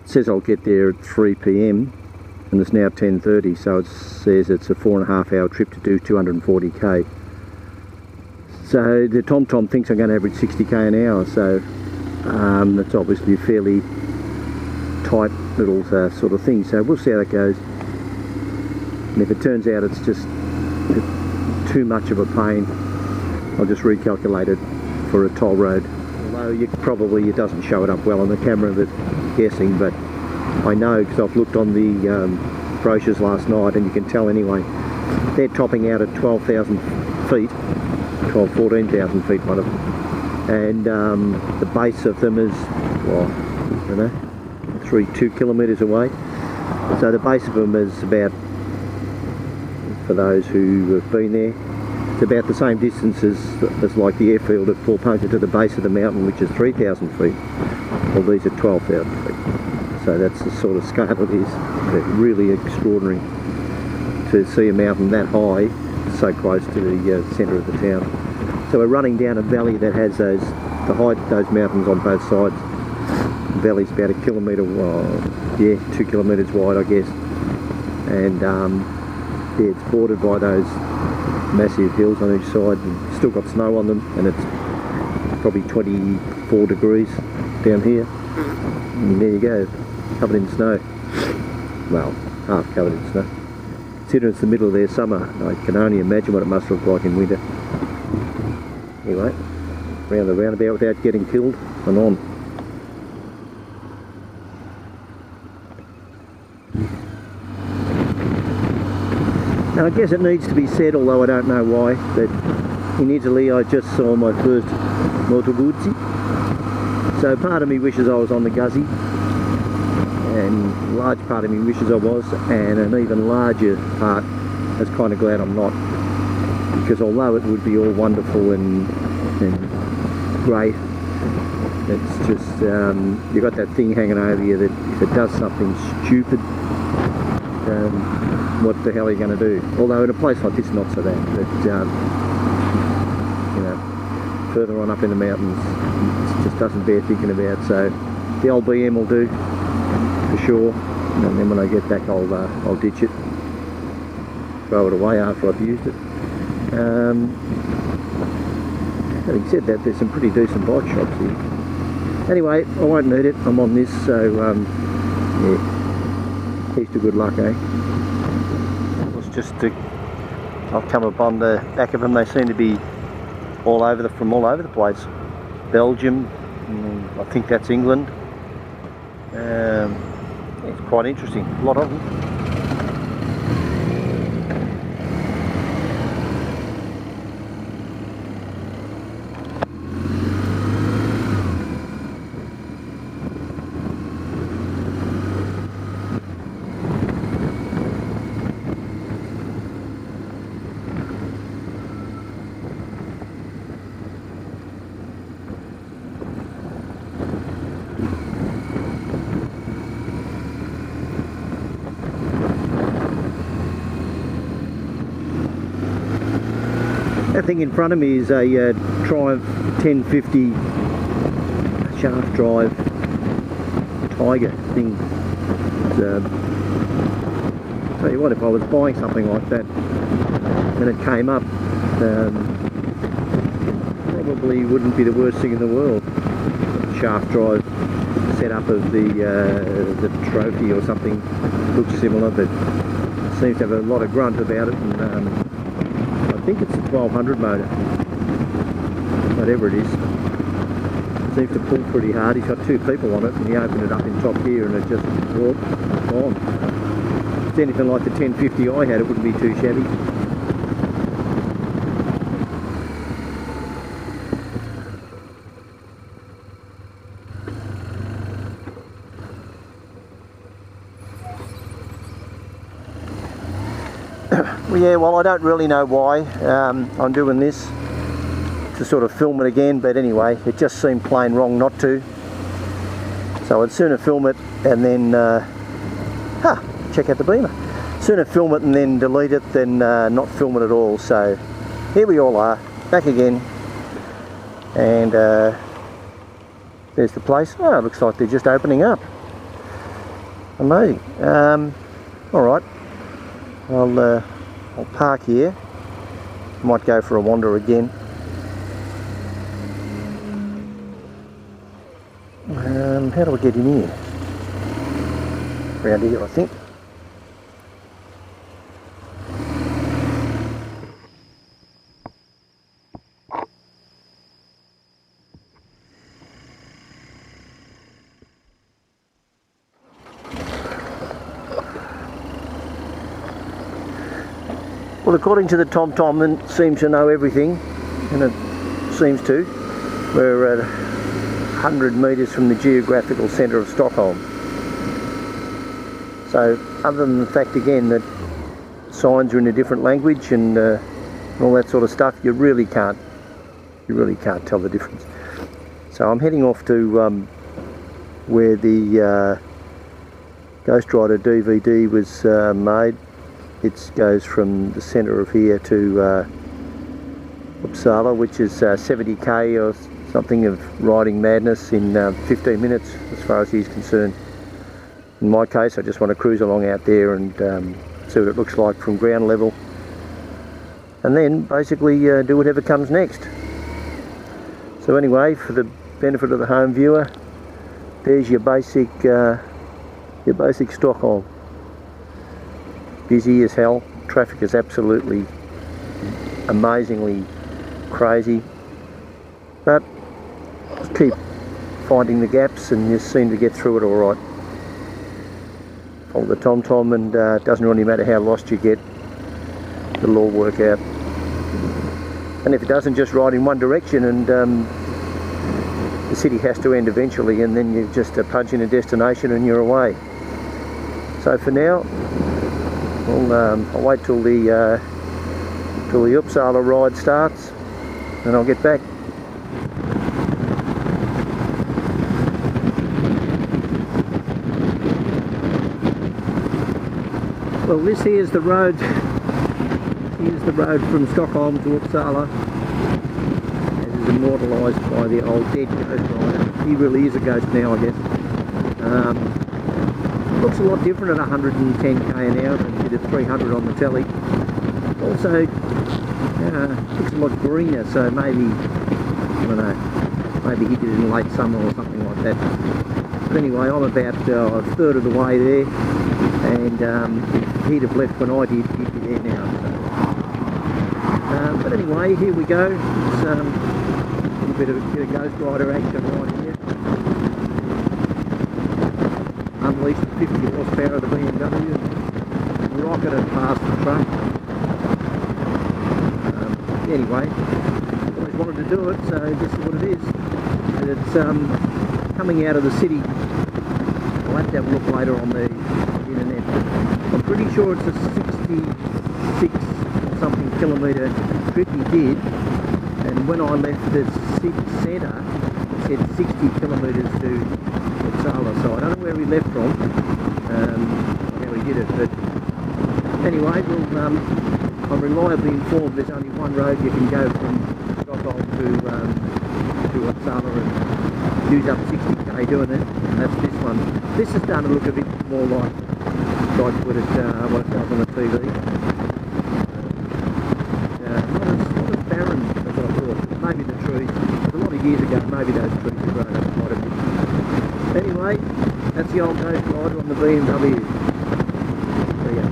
It says I'll get there at 3 p.m. and it's now 10:30, so it says it's a 4.5 hour trip to do 240k. So the TomTom thinks I'm going to average 60k an hour, so that's obviously a fairly tight little sort of thing, so we'll see how that goes. And if it turns out it's just too much of a pain, I'll just recalculate it for a toll road. Although it doesn't show it up well on the camera, but guessing, but I know because I've looked on the brochures last night and you can tell anyway. They're topping out at 12,000 feet, 14,000 feet one of them. And the base of them is, well, I don't know, 2 kilometres away. So the base of them is about, for those who have been there, it's about the same distance as like the airfield at Paul Puncher to the base of the mountain, which is 3,000 feet. Well, these are 12,000 feet. So that's the sort of scale it is. It's really extraordinary to see a mountain that high, so close to the centre of the town. So we're running down a valley that has those mountains on both sides. The valley's about 1 kilometre wide, 2 kilometres wide I guess. And yeah, it's bordered by those massive hills on each side and still got snow on them, and it's probably 24 degrees down here. And there you go, covered in snow. Well, half covered in snow. Considering it's the middle of their summer, I can only imagine what it must look like in winter. Anyway, round the roundabout without getting killed and on. Now I guess it needs to be said, although I don't know why, that in Italy I just saw my first Moto Guzzi. So part of me wishes I was on the Guzzi, and a large part of me wishes I was, and an even larger part is kind of glad I'm not. Because although it would be all wonderful and great, it's just you've got that thing hanging over you that if it does something stupid, what the hell are you going to do? Although in a place like this not so bad, but you know, further on up in the mountains it just doesn't bear thinking about. So the old BM will do for sure, and then when I get back I'll ditch it, throw it away after I've used it. Having said that, there's some pretty decent bike shops here. Anyway, I won't need it, I'm on this, so yeah, here's to good luck, eh? I've come upon the back of them. They seem to be from all over the place. Belgium, I think that's England. It's quite interesting, a lot of them. That thing in front of me is a Triumph 1050 shaft drive Tiger thing. Tell you what, if I was buying something like that and it came up, probably wouldn't be the worst thing in the world. Shaft drive setup of the Trophy or something looks similar, but seems to have a lot of grunt about it, and I think it's a 1200 motor, whatever it is. It seems to pull pretty hard. He's got two people on it, and he opened it up in top gear and it just warped on. If it's anything like the 1050 I had, it wouldn't be too shabby. Yeah, well, I don't really know why I'm doing this, to sort of film it again, but anyway, it just seemed plain wrong not to. So I'd sooner film it and then, check out the beamer. Sooner film it and then delete it than not film it at all. So here we all are, back again, and there's the place. Oh, it looks like they're just opening up. Amazing. Alright, I'll park here. Might go for a wander again. How do I get in here? Around here, I think. Well, according to the TomTom, it seems to know everything, and it seems to. We're at 100 metres from the geographical centre of Stockholm. So, other than the fact again that signs are in a different language and all that sort of stuff, you really can't tell the difference. So I'm heading off to where the Ghost Rider DVD was made. It goes from the centre of here to Uppsala, which is 70k or something of riding madness in 15 minutes as far as he's concerned. In my case, I just want to cruise along out there and see what it looks like from ground level, and then basically do whatever comes next. So anyway, for the benefit of the home viewer, there's your basic Stockholm. Busy as hell. Traffic is absolutely amazingly crazy, but just keep finding the gaps and you seem to get through it all right. Follow the TomTom, and it doesn't really matter how lost you get, it'll all work out. And if it doesn't, just ride in one direction, and the city has to end eventually, and then you just punch in a destination and you're away. So for now, I'll wait till the Uppsala ride starts, and I'll get back. Well, this here's the road. Here's the road from Stockholm to Uppsala. As is immortalised by the old dead ghost rider. He really is a ghost now, I guess. Looks a lot different at 110k an hour than it did at 300 on the telly. Also, looks a lot greener, so maybe, I don't know, maybe he did it in late summer or something like that. But anyway, I'm about a third of the way there, and if he'd have left when I did, he'd be there now. So. But anyway, here we go. It's a bit of Ghost Rider action right here. Unleashed the 50 horsepower of the BMW and rocketed past the truck. Anyway, always wanted to do it, so this is what it is. And it's coming out of the city. I'll have to have a look later on the internet, but I'm pretty sure it's a 66 something kilometre trip he did, and when I left the centre it said 60 kilometres to Uppsala, so I don't know where he left from, how he did it, but anyway, I'm reliably informed there's only one road you can go from Stockholm to Uppsala and use up 60k doing it, and that's this one. This is starting to look a bit more like what it does on the TV. Not as barren as I thought. Maybe the trees, a lot of years ago, maybe those trees have grown up quite a bit. Anyway, that's the old Ghost Rider on the BMW. There you go.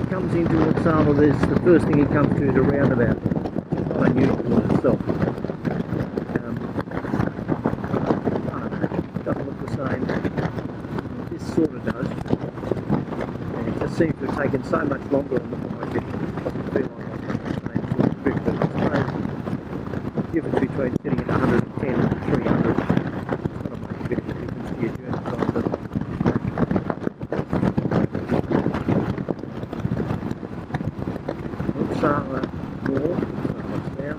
Comes into Uppsala, there's the first thing he comes to is a roundabout. It's not unusual in itself. I don't know, doesn't look the same. This sort of does. And it just seems to have taken so much longer on the bike. It doesn't feel like it's the same sort of trip, but I suppose the difference between sitting at 110 and 300 is going to make a bit of a difference to your journey time, but more now.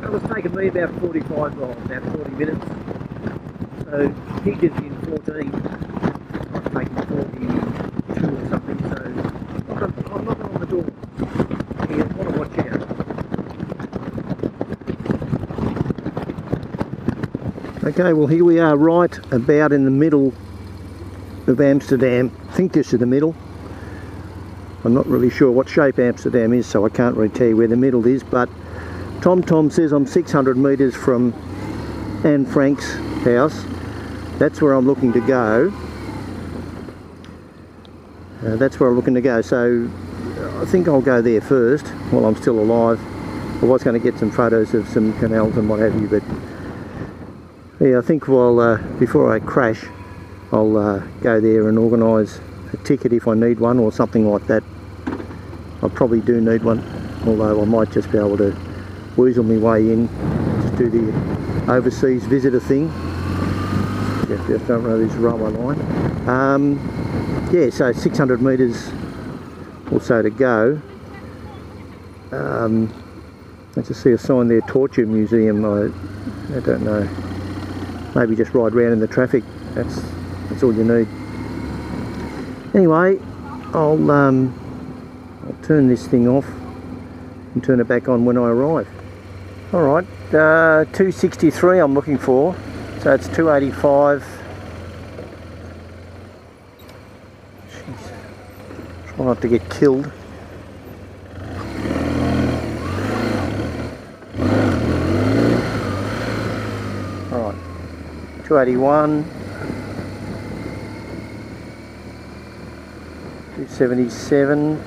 It was taking me about 45 miles, about 40 minutes. So he did it in 14. I've taken 42 or something, so I'm knocking on the door. You want to watch out. Okay, well here we are right about in the middle of Amsterdam. I think this is the middle. I'm not really sure what shape Amsterdam is, so I can't really tell you where the middle is, but TomTom says I'm 600 metres from Anne Frank's house. That's where I'm looking to go. That's where I'm looking to go, so I think I'll go there first while I'm still alive. I was going to get some photos of some canals and what have you, but yeah, I think before I crash, I'll go there and organise a ticket if I need one or something like that. I probably do need one, although I might just be able to weasel my way in, just do the overseas visitor thing. Just don't know this railway line. Yeah, so 600 metres or so to go. Let's just see a sign there, Torture Museum. I don't know. Maybe just ride around in the traffic. That's all you need. Anyway, I'll turn this thing off and turn it back on when I arrive. All right, 263 I'm looking for. So it's 285. Jeez. Try not to get killed. All right, 281. 277.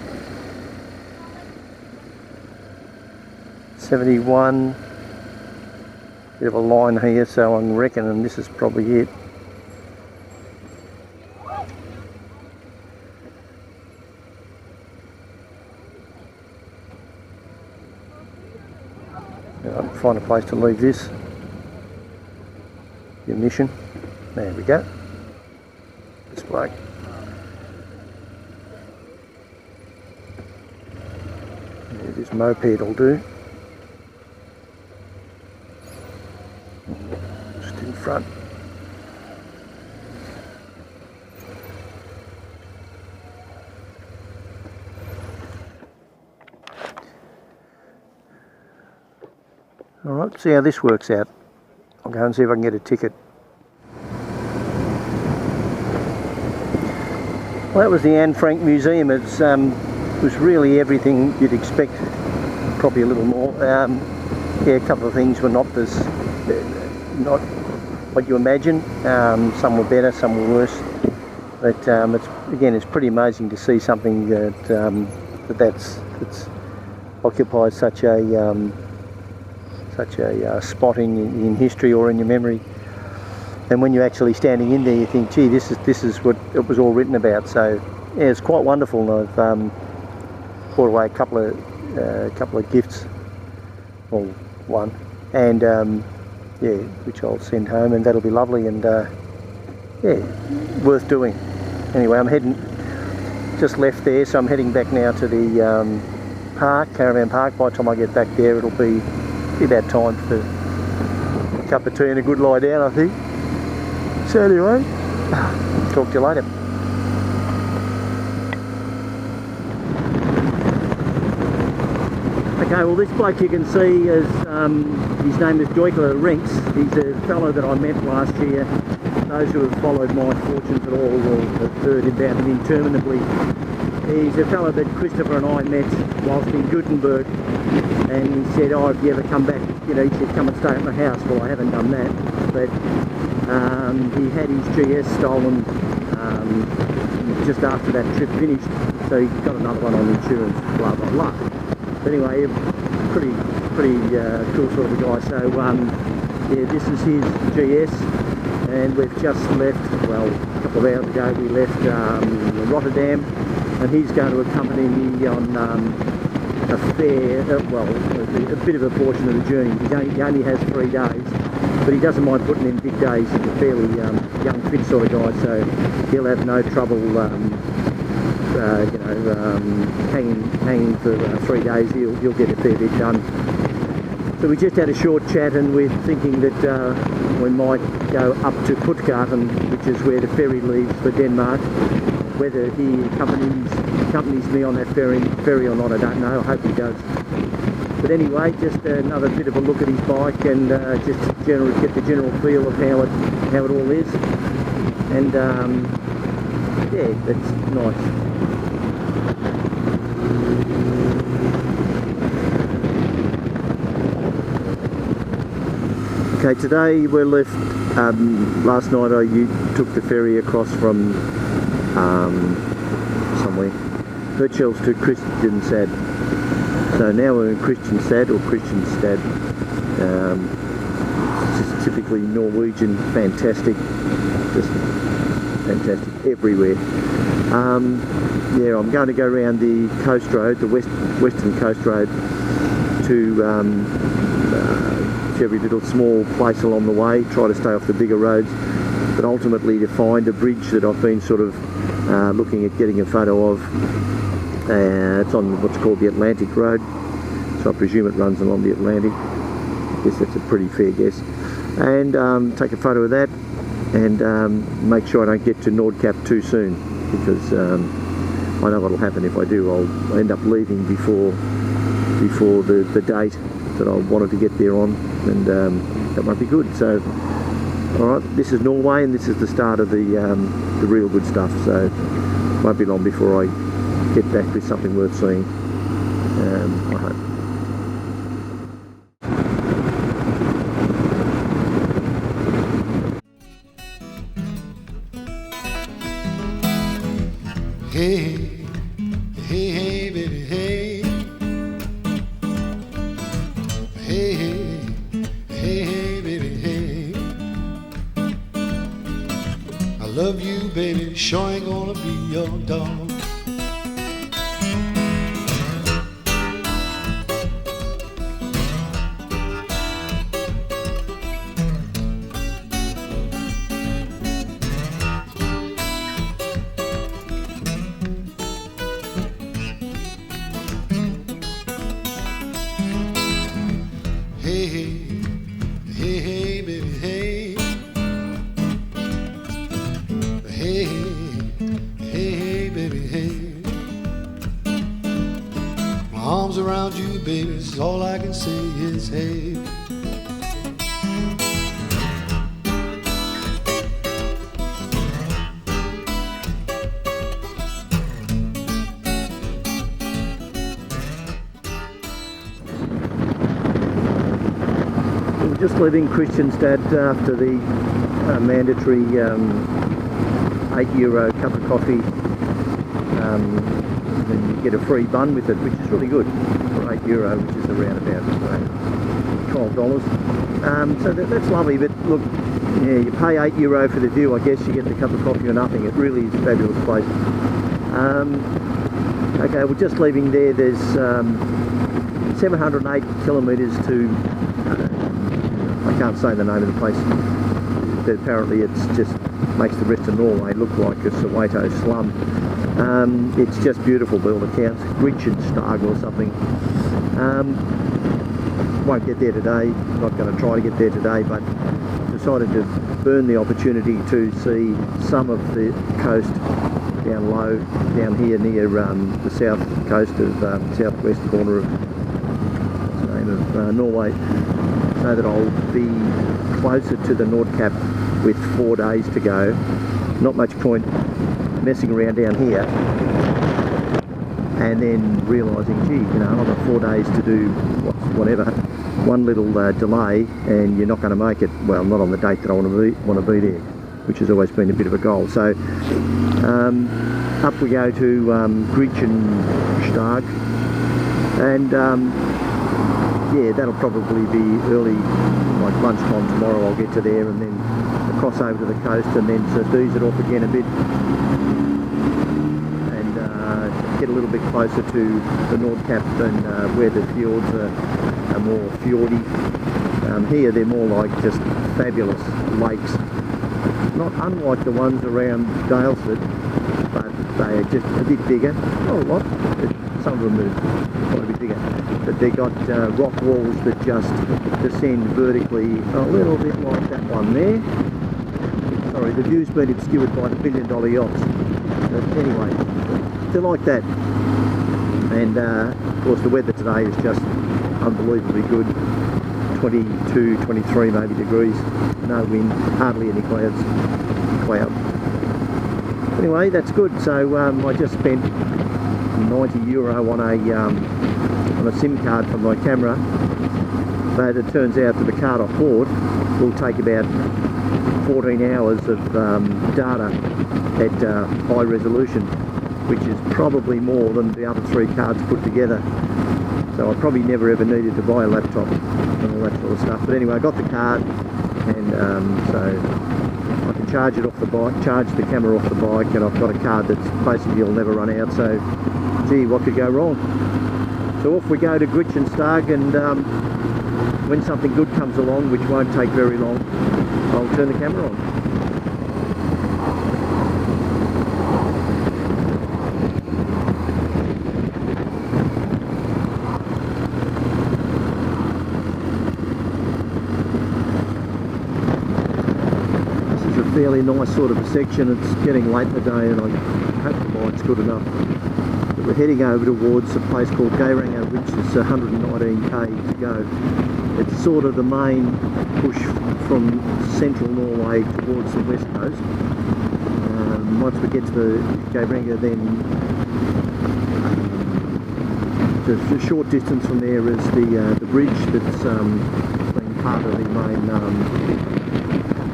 71. Bit of a line here, so I'm reckoning this is probably it. I'll find a place to leave this. The ignition. There we go. This bloke. Yeah, this moped will do. Just in front. Alright, see how this works out. I'll go and see if I can get a ticket. Well, that was the Anne Frank Museum. It was really everything you'd expect, probably a little more. Yeah, a couple of things were not not what you imagine. Some were better, some were worse. But it's pretty amazing to see something that's occupies such a spot in history or in your memory. And when you're actually standing in there, you think, gee, this is what it was all written about. So yeah, it's quite wonderful. And I've brought away a couple of gifts, or one, and yeah, which I'll send home, and that'll be lovely. And yeah, worth doing. Anyway, I'm heading, just left there, so I'm heading back now to the park, Caravan Park. By the time I get back there, it'll be about time for a cup of tea and a good lie down, I think. So anyway, talk to you later. Okay, well this bloke you can see is, his name is Joikla Rinks. He's a fellow that I met last year. Those who have followed my fortunes at all will have heard about him interminably. He's a fellow that Christopher and I met whilst in Gutenberg, and he said, oh, if you ever come back, you know, he said, come and stay at my house. Well, I haven't done that, but he had his GS stolen just after that trip finished, so he got another one on insurance, blah, blah, blah. But anyway, pretty cool sort of a guy. So yeah, this is his GS, and we've just left, well, a couple of hours ago we left Rotterdam, and he's going to accompany me on a fair, well, a bit of a portion of the journey. He only has 3 days, but he doesn't mind putting in big days. He's a fairly young, fit sort of guy, so he'll have no trouble, hanging for 3 days. He'll get a fair bit done. So we just had a short chat, and we're thinking that we might go up to Puttgarten, which is where the ferry leaves for Denmark. Whether he accompanies me on that ferry or not, I don't know. I hope he does. But anyway, just another bit of a look at his bike, and just get the general feel of how it all is. And yeah, that's nice. Okay, today we're left. Last night I took the ferry across from somewhere, Hirtshals to Kristiansand. So now we're in Kristiansand, or Kristianstad. Just typically Norwegian, fantastic, just fantastic everywhere. Yeah, I'm going to go around the coast road, the western coast road, to every little small place along the way, try to stay off the bigger roads, but ultimately to find a bridge that I've been sort of looking at getting a photo of. It's on what's called the Atlantic Road, so I presume it runs along the Atlantic. I guess that's a pretty fair guess. And take a photo of that, and make sure I don't get to Nordkapp too soon, because I know what'll happen if I do. I'll end up leaving before the date that I wanted to get there on, and that won't be good. So, all right, this is Norway, and this is the start of the real good stuff. So, it won't be long before I get back with something worth seeing. I hope. Hey, hey, hey, baby, hey. Hey, hey, hey, hey, baby, hey. I love you, baby, sure ain't gonna be your dog. Hey, hey, hey, hey, baby, hey. Hey, hey, hey, baby, hey. My arms around you, baby, is all I can say is hey. just leaving Christianstad after the mandatory €8 cup of coffee. And you get a free bun with it, which is really good for €8, which is around about $12. So that's lovely. But look, yeah, you pay €8 for the view. I guess you get the cup of coffee or nothing. It really is a fabulous place. Okay, we're just leaving there. There's 708 kilometres to, I can't say the name of the place, but apparently it's just makes the rest of Norway look like a Soweto slum. It's just beautiful by all accounts. Grytjenstag or something. Won't get there today, not going to try to get there today, but decided to burn the opportunity to see some of the coast down low, down here near the south coast of southwest corner of Norway, so that I'll be closer to the Nordkapp with 4 days to go. Not much point messing around down here and then realising, gee, you know, I've got 4 days to do whatever, one little delay and you're not going to make it, well, not on the date that I want to be there, which has always been a bit of a goal. So up we go to Grytjenstag, and yeah, that'll probably be early, like lunchtime tomorrow. I'll get to there and then cross over to the coast and then just ease it off again a bit and get a little bit closer to the Nordkapp and where the fjords are more fjordy. Here they're more like just fabulous lakes, not unlike the ones around Dalesford, but they are just a bit bigger. Not a lot, but some of them are quite a bit bigger. But they've got rock walls that just descend vertically a little bit like that one there. Sorry, the view's been obscured by the $1 billion yachts. But anyway, they're like that. And of course the weather today is just unbelievably good. 22, 23 maybe degrees. No wind, hardly any clouds. Anyway, that's good. So I just spent €90 on a SIM card for my camera. But it turns out that the card I bought will take about 14 hours of data at high resolution, which is probably more than the other 3 cards put together. So I probably never ever needed to buy a laptop and all that sort of stuff. But anyway, I got the card, and so I can charge it off the bike, charge the camera off the bike, and I've got a card that's basically will never run out. So, gee, what could go wrong? So off we go to Grytjenstag, and when something good comes along, which won't take very long, I'll turn the camera on. This is a fairly nice sort of a section. It's getting late in the day and I hope the light's good enough. But we're heading over towards a place called Geiranger, which is 119k to go. It's sort of the main push from central Norway towards the west coast. Once we get to the Geiranger, then just a short distance from there is the bridge that's been part of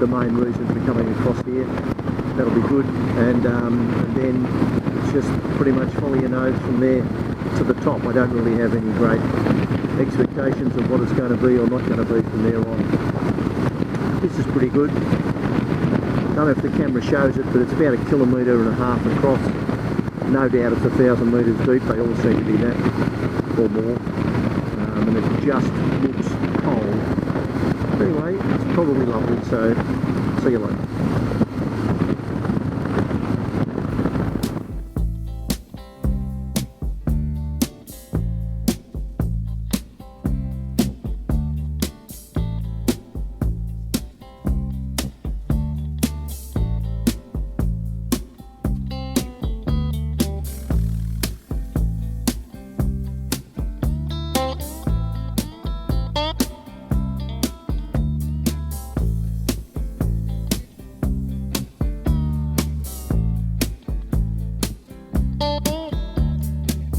the main reason for coming across here. That'll be good, and then it's just pretty much follow your nose from there to the top. I don't really have any great expectations of what it's going to be or not going to be from there on. This is pretty good. I don't know if the camera shows it, but it's about 1.5 kilometres across. No doubt it's 1,000 metres deep. They all seem to be that or more. And it just looks cold. But anyway, it's probably lovely, so see you later.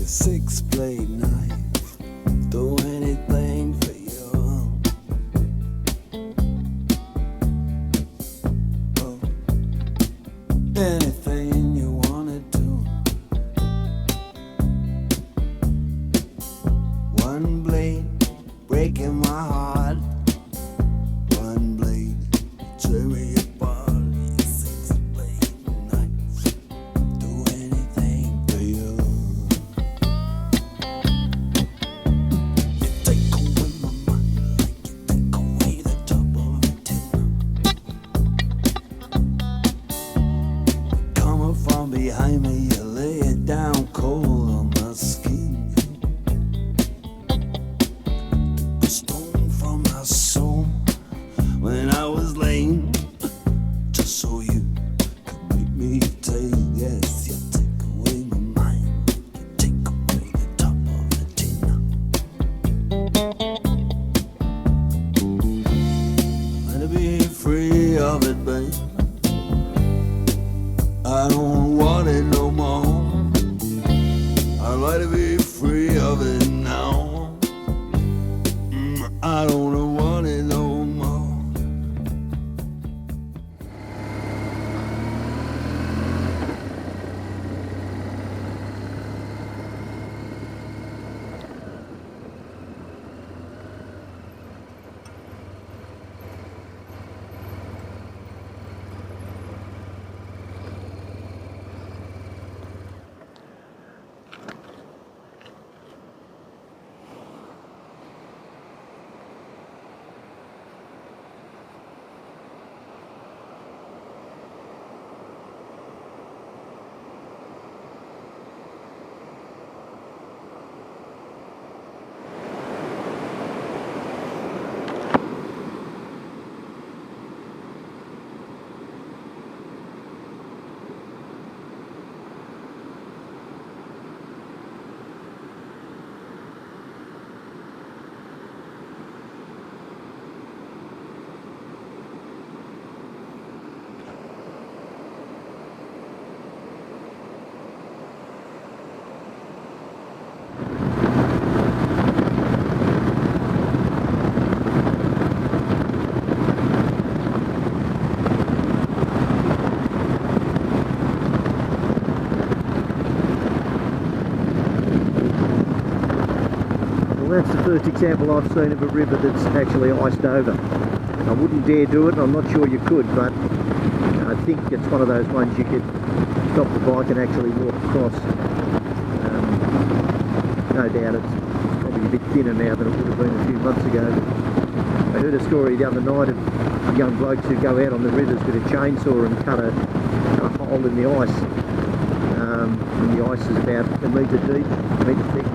Six-blade knife, do anything for you. right to be free of it now. I don't want it no more. That's the first example I've seen of a river that's actually iced over. I wouldn't dare do it, and I'm not sure you could, but I think it's one of those ones you could stop the bike and actually walk across. No doubt it's probably a bit thinner now than it would have been a few months ago. I heard a story the other night of young blokes who go out on the rivers with a chainsaw and cut a hole in the ice. And the ice is about a metre deep, a metre thick.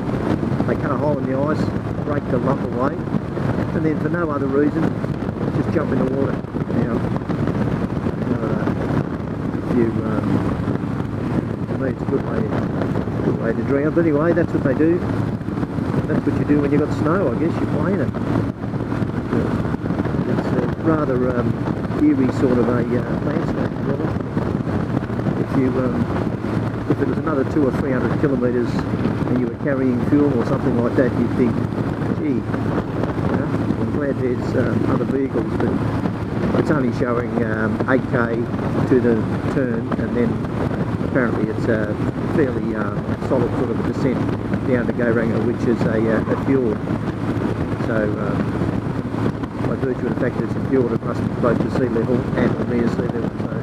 They cut a hole in the ice, break the lump away, and then for no other reason, just jump in the water. Now, for me it's a good way to drown. But anyway, that's what they do. That's what you do when you've got snow, I guess. You're playing it. It's a rather eerie sort of a landscape, really. If it was another 200 or 300 kilometres and you were carrying fuel or something like that, you'd think, gee, I'm glad there's other vehicles, but it's only showing 8k to the turn, and then apparently it's a fairly solid sort of a descent down to Goranga, which is a fjord. So by virtue of the fact that it's a fjord, it must be close to sea level and near sea level. So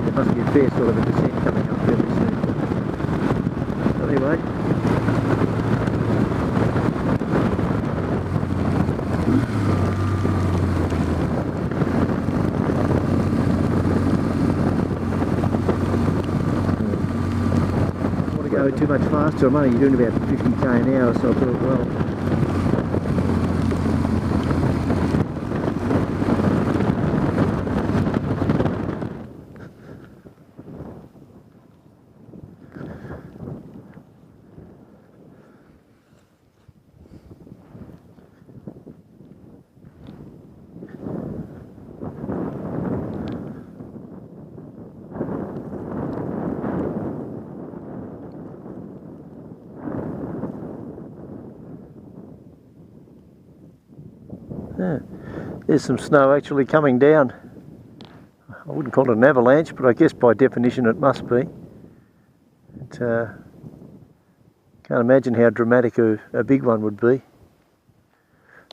there must be a fair sort of a descent coming up fairly soon. So anyway, I want to go too much faster. I'm only doing about 50k an hour, so I thought, well, yeah, there's some snow actually coming down. I wouldn't call it an avalanche, but I guess by definition it must be. Can't imagine how dramatic a big one would be.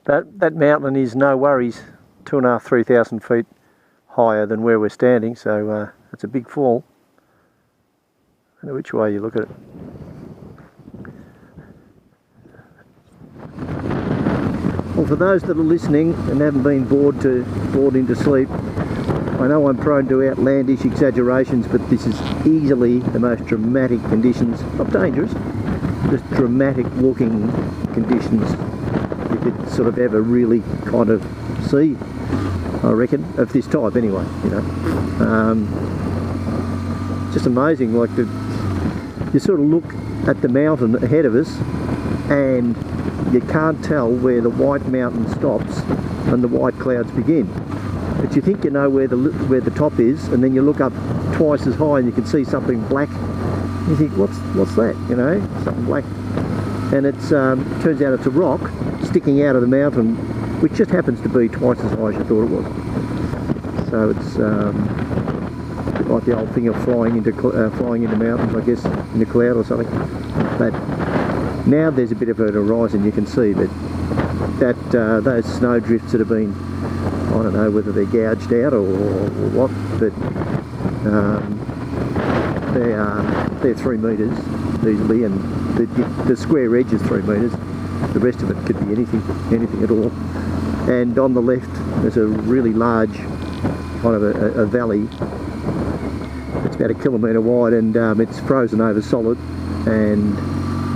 But that mountain is no worries 2,500–3,000 feet higher than where we're standing, so it's a big fall. I don't know which way you look at it. Well, for those that are listening and haven't been bored into sleep, I know I'm prone to outlandish exaggerations, but this is easily the most dramatic conditions, not dangerous, just dramatic walking conditions you could sort of ever really kind of see, I reckon, of this type anyway, you know. Just amazing, like you sort of look at the mountain ahead of us and you can't tell where the white mountain stops and the white clouds begin. But you think you know where the top is, and then you look up twice as high and you can see something black You think, what's that? You know, something black. And it's turns out it's a rock sticking out of the mountain, which just happens to be twice as high as you thought it was. So it's like the old thing of flying into mountains, I guess, in a cloud or something. But now there's a bit of an horizon. You can see that those snow drifts that have been, I don't know whether they're gouged out or what, but they're 3 metres easily, and the square edge is 3 metres. The rest of it could be anything at all. And on the left there's a really large kind of a valley. It's about 1 kilometre wide, and it's frozen over solid, and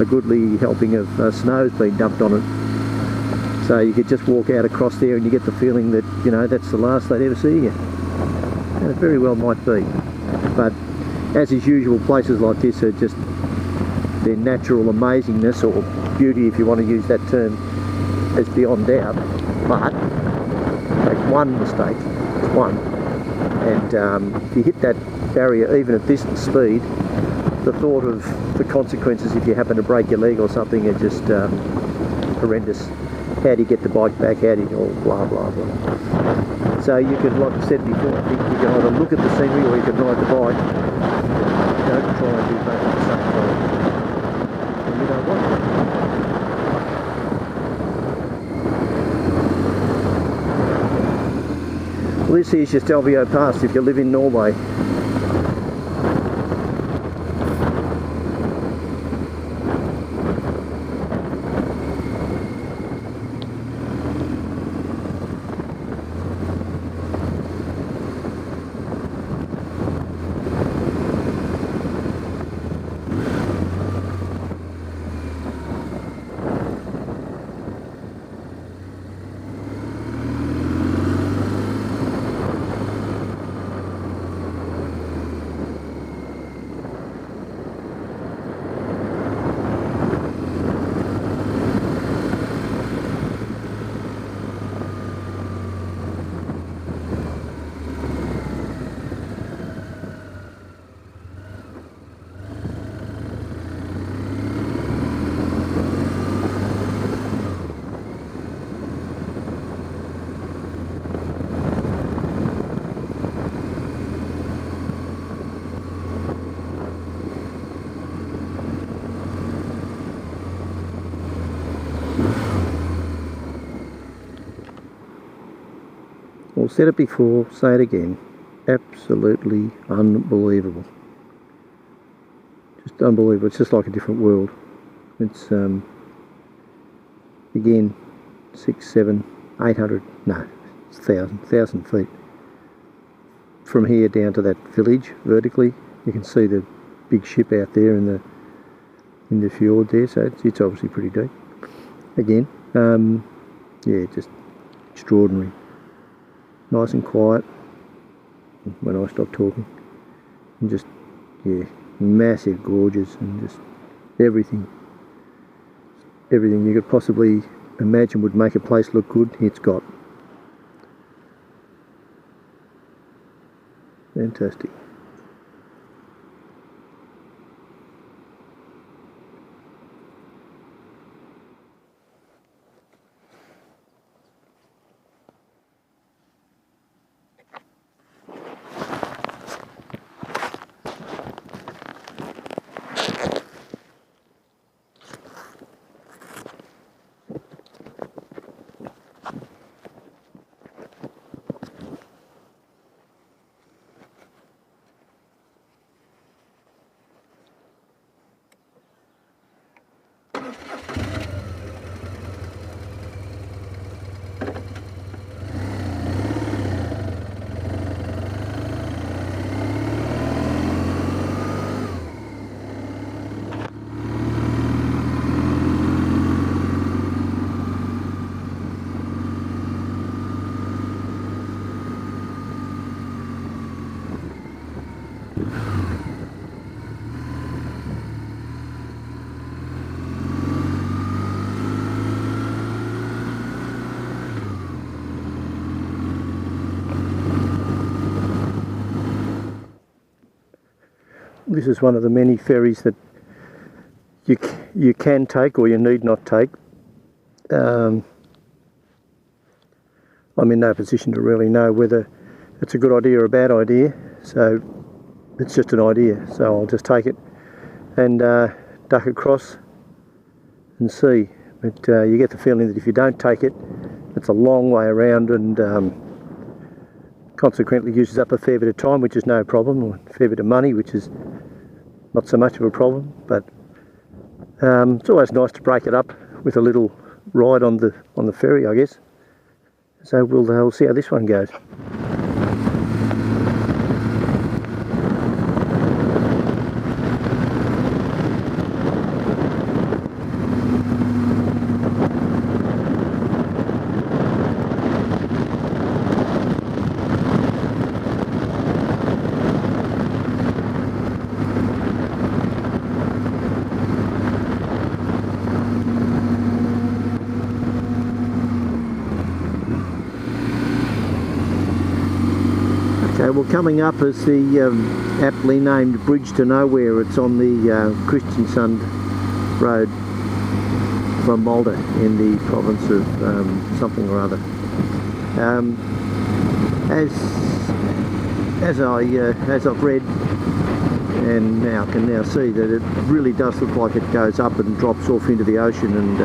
a goodly helping of snow's been dumped on it. So you could just walk out across there and you get the feeling that, you know, that's the last they'd ever see you. And it very well might be. But as is usual, places like this are just, their natural amazingness, or beauty if you want to use that term, is beyond doubt. But make one mistake, it's one. And if you hit that barrier even at this speed, the thought of the consequences if you happen to break your leg or something are just horrendous. How do you get the bike back? How do you, all blah blah blah. So you could, like I said before, I think you can either look at the scenery or you can ride the bike. Don't try and do both at the same time. And you know what? Well, this here's just Elvio Pass if you live in Norway. Well, said it before, say it again. Absolutely unbelievable. Just unbelievable. It's just like a different world. It's again 600, 700, 800, no, it's 1,000 feet. From here down to that village vertically, you can see the big ship out there in the fjord there. So it's obviously pretty deep. Again, yeah, just extraordinary. Nice and quiet when I stop talking, and just, yeah, massive gorges and just everything you could possibly imagine would make a place look good, it's got. Fantastic. This is one of the many ferries that you can take or you need not take. I'm in no position to really know whether it's a good idea or a bad idea, so it's just an idea, so I'll just take it and duck across and see. But you get the feeling that if you don't take it, it's a long way around and consequently uses up a fair bit of time, which is no problem, or a fair bit of money, which is not so much of a problem. But it's always nice to break it up with a little ride on the ferry, I guess. So we'll see how this one goes. Well, coming up is the aptly named Bridge to Nowhere. It's on the Christiansund Road from Malta in the province of something or other. As I've read and now can now see that it really does look like it goes up and drops off into the ocean, and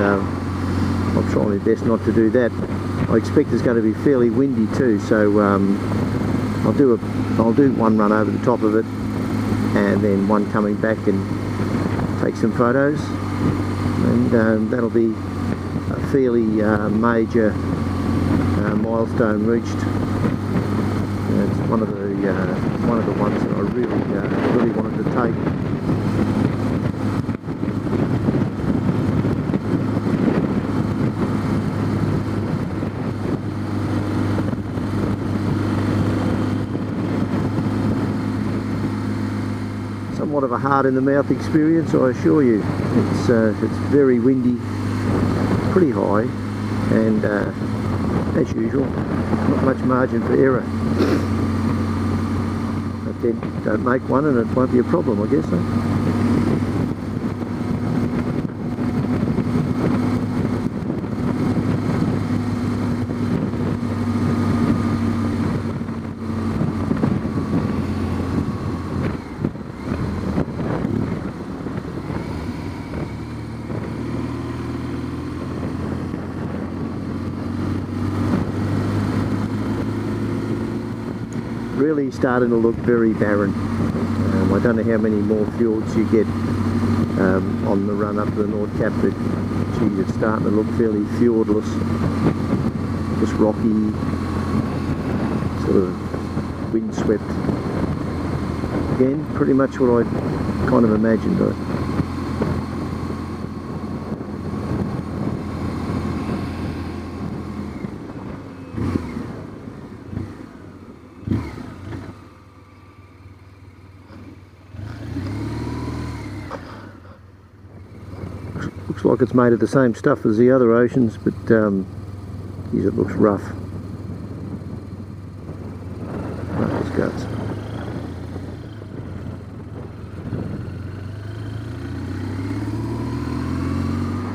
I'll try my best not to do that. I expect it's going to be fairly windy too, so I'll do one run over the top of it and then one coming back and take some photos, and that'll be a fairly major milestone reached. It's one of the ones that I really wanted to take. Somewhat of a heart in the mouth experience, I assure you. It's very windy, pretty high, and as usual, not much margin for error. But then don't make one and it won't be a problem, I guess. Really starting to look very barren. I don't know how many more fjords you get on the run up to the North Kapp, but gee, it's starting to look fairly fjordless, just rocky, sort of windswept. Again, pretty much what I kind of imagined. Looks like it's made of the same stuff as the other oceans, but geez, it looks rough. Rough as guts.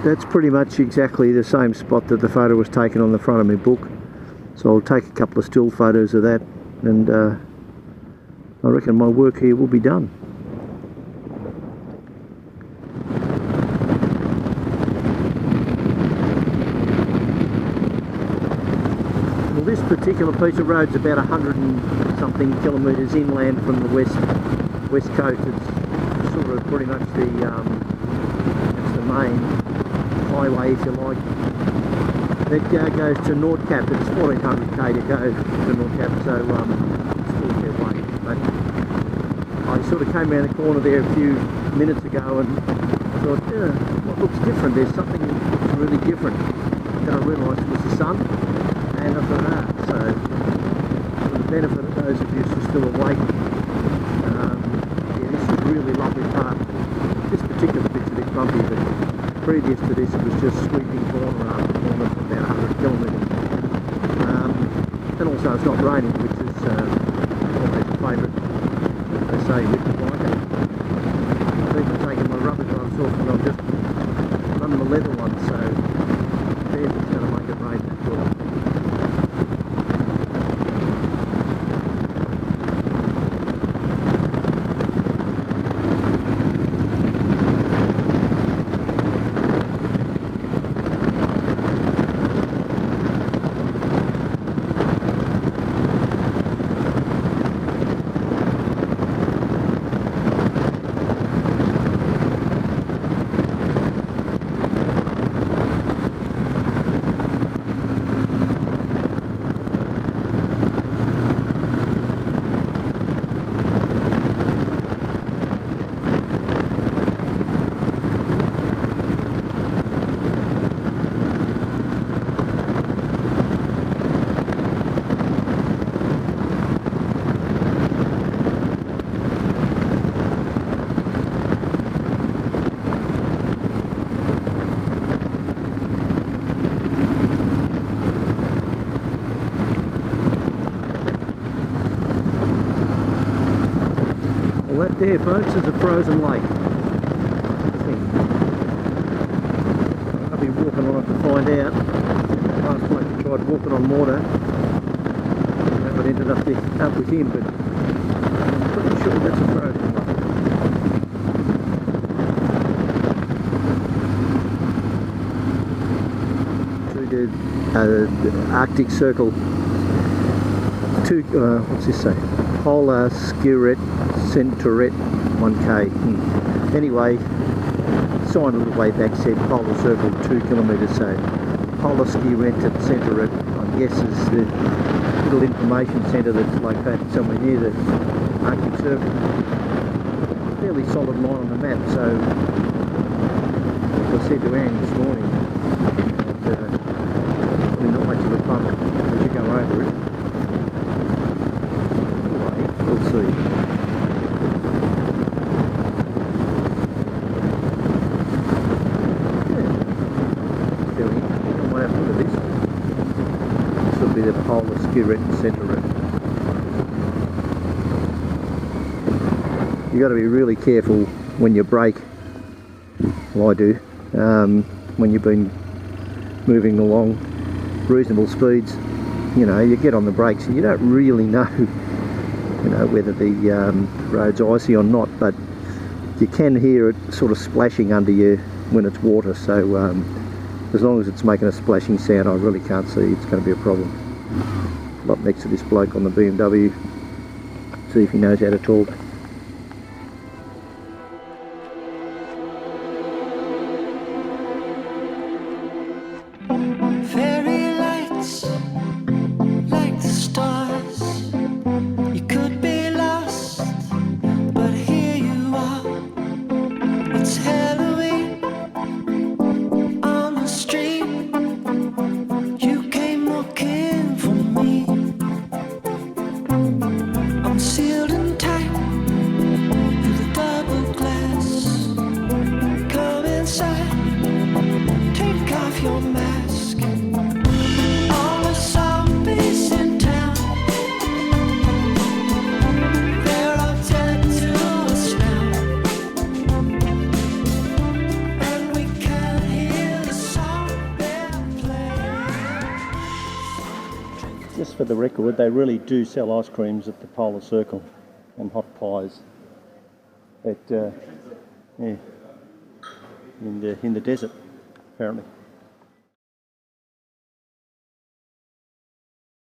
That's pretty much exactly the same spot that the photo was taken on the front of my book. So I'll take a couple of still photos of that, and I reckon my work here will be done. Well, this particular piece of road's about 100 and something kilometres inland from the west coast. It's sort of pretty much it's the main highway, if you like. That goes to North Kapp. It's 1400k to go to North Kapp, so it's still a fair way. But I sort of came around the corner there a few minutes ago and thought, what looks different? There's something that looks really different. Then I realised it was the sun, and I thought, so for the benefit of those of you who are still awake, yeah, this is a really lovely part. This particular bit's a bit bumpy, but previous to this it was just sweeping corner after corner for about 100 kilometres. And also it's not raining, which is always a favourite, as they say, with the biker. there, folks, is a frozen lake. I've been walking on it to find out. Last bloke I tried walking on water. That would ended up with him, but I'm pretty sure that's a frozen lake. The Arctic Circle, what's this say? Polar Skiret Centauret 1K. Anyway, sign a little way back said Polar Circle 2 kilometres, so Polar Skiret Centauret, I guess, is the little information centre that's located somewhere near the Arctic Circle. Fairly solid line on the map, so as I said to Anne this morning, not much of a bump as you go over it. Anyway, we'll see. Yeah. Fairly interesting. I might have a look at this. This will be the Polar Skiret Centauret. You've got to be really careful when you brake. Well, I do. When you've been moving along reasonable speeds, you know, you get on the brakes and you don't really know, you know, whether the road's icy or not, but you can hear it sort of splashing under you when it's water, so as long as it's making a splashing sound, I really can't see it's going to be a problem. I'm up next to this bloke on the BMW, see if he knows how to talk. Just for the record, they really do sell ice creams at the Polar Circle and hot pies at in the desert, apparently.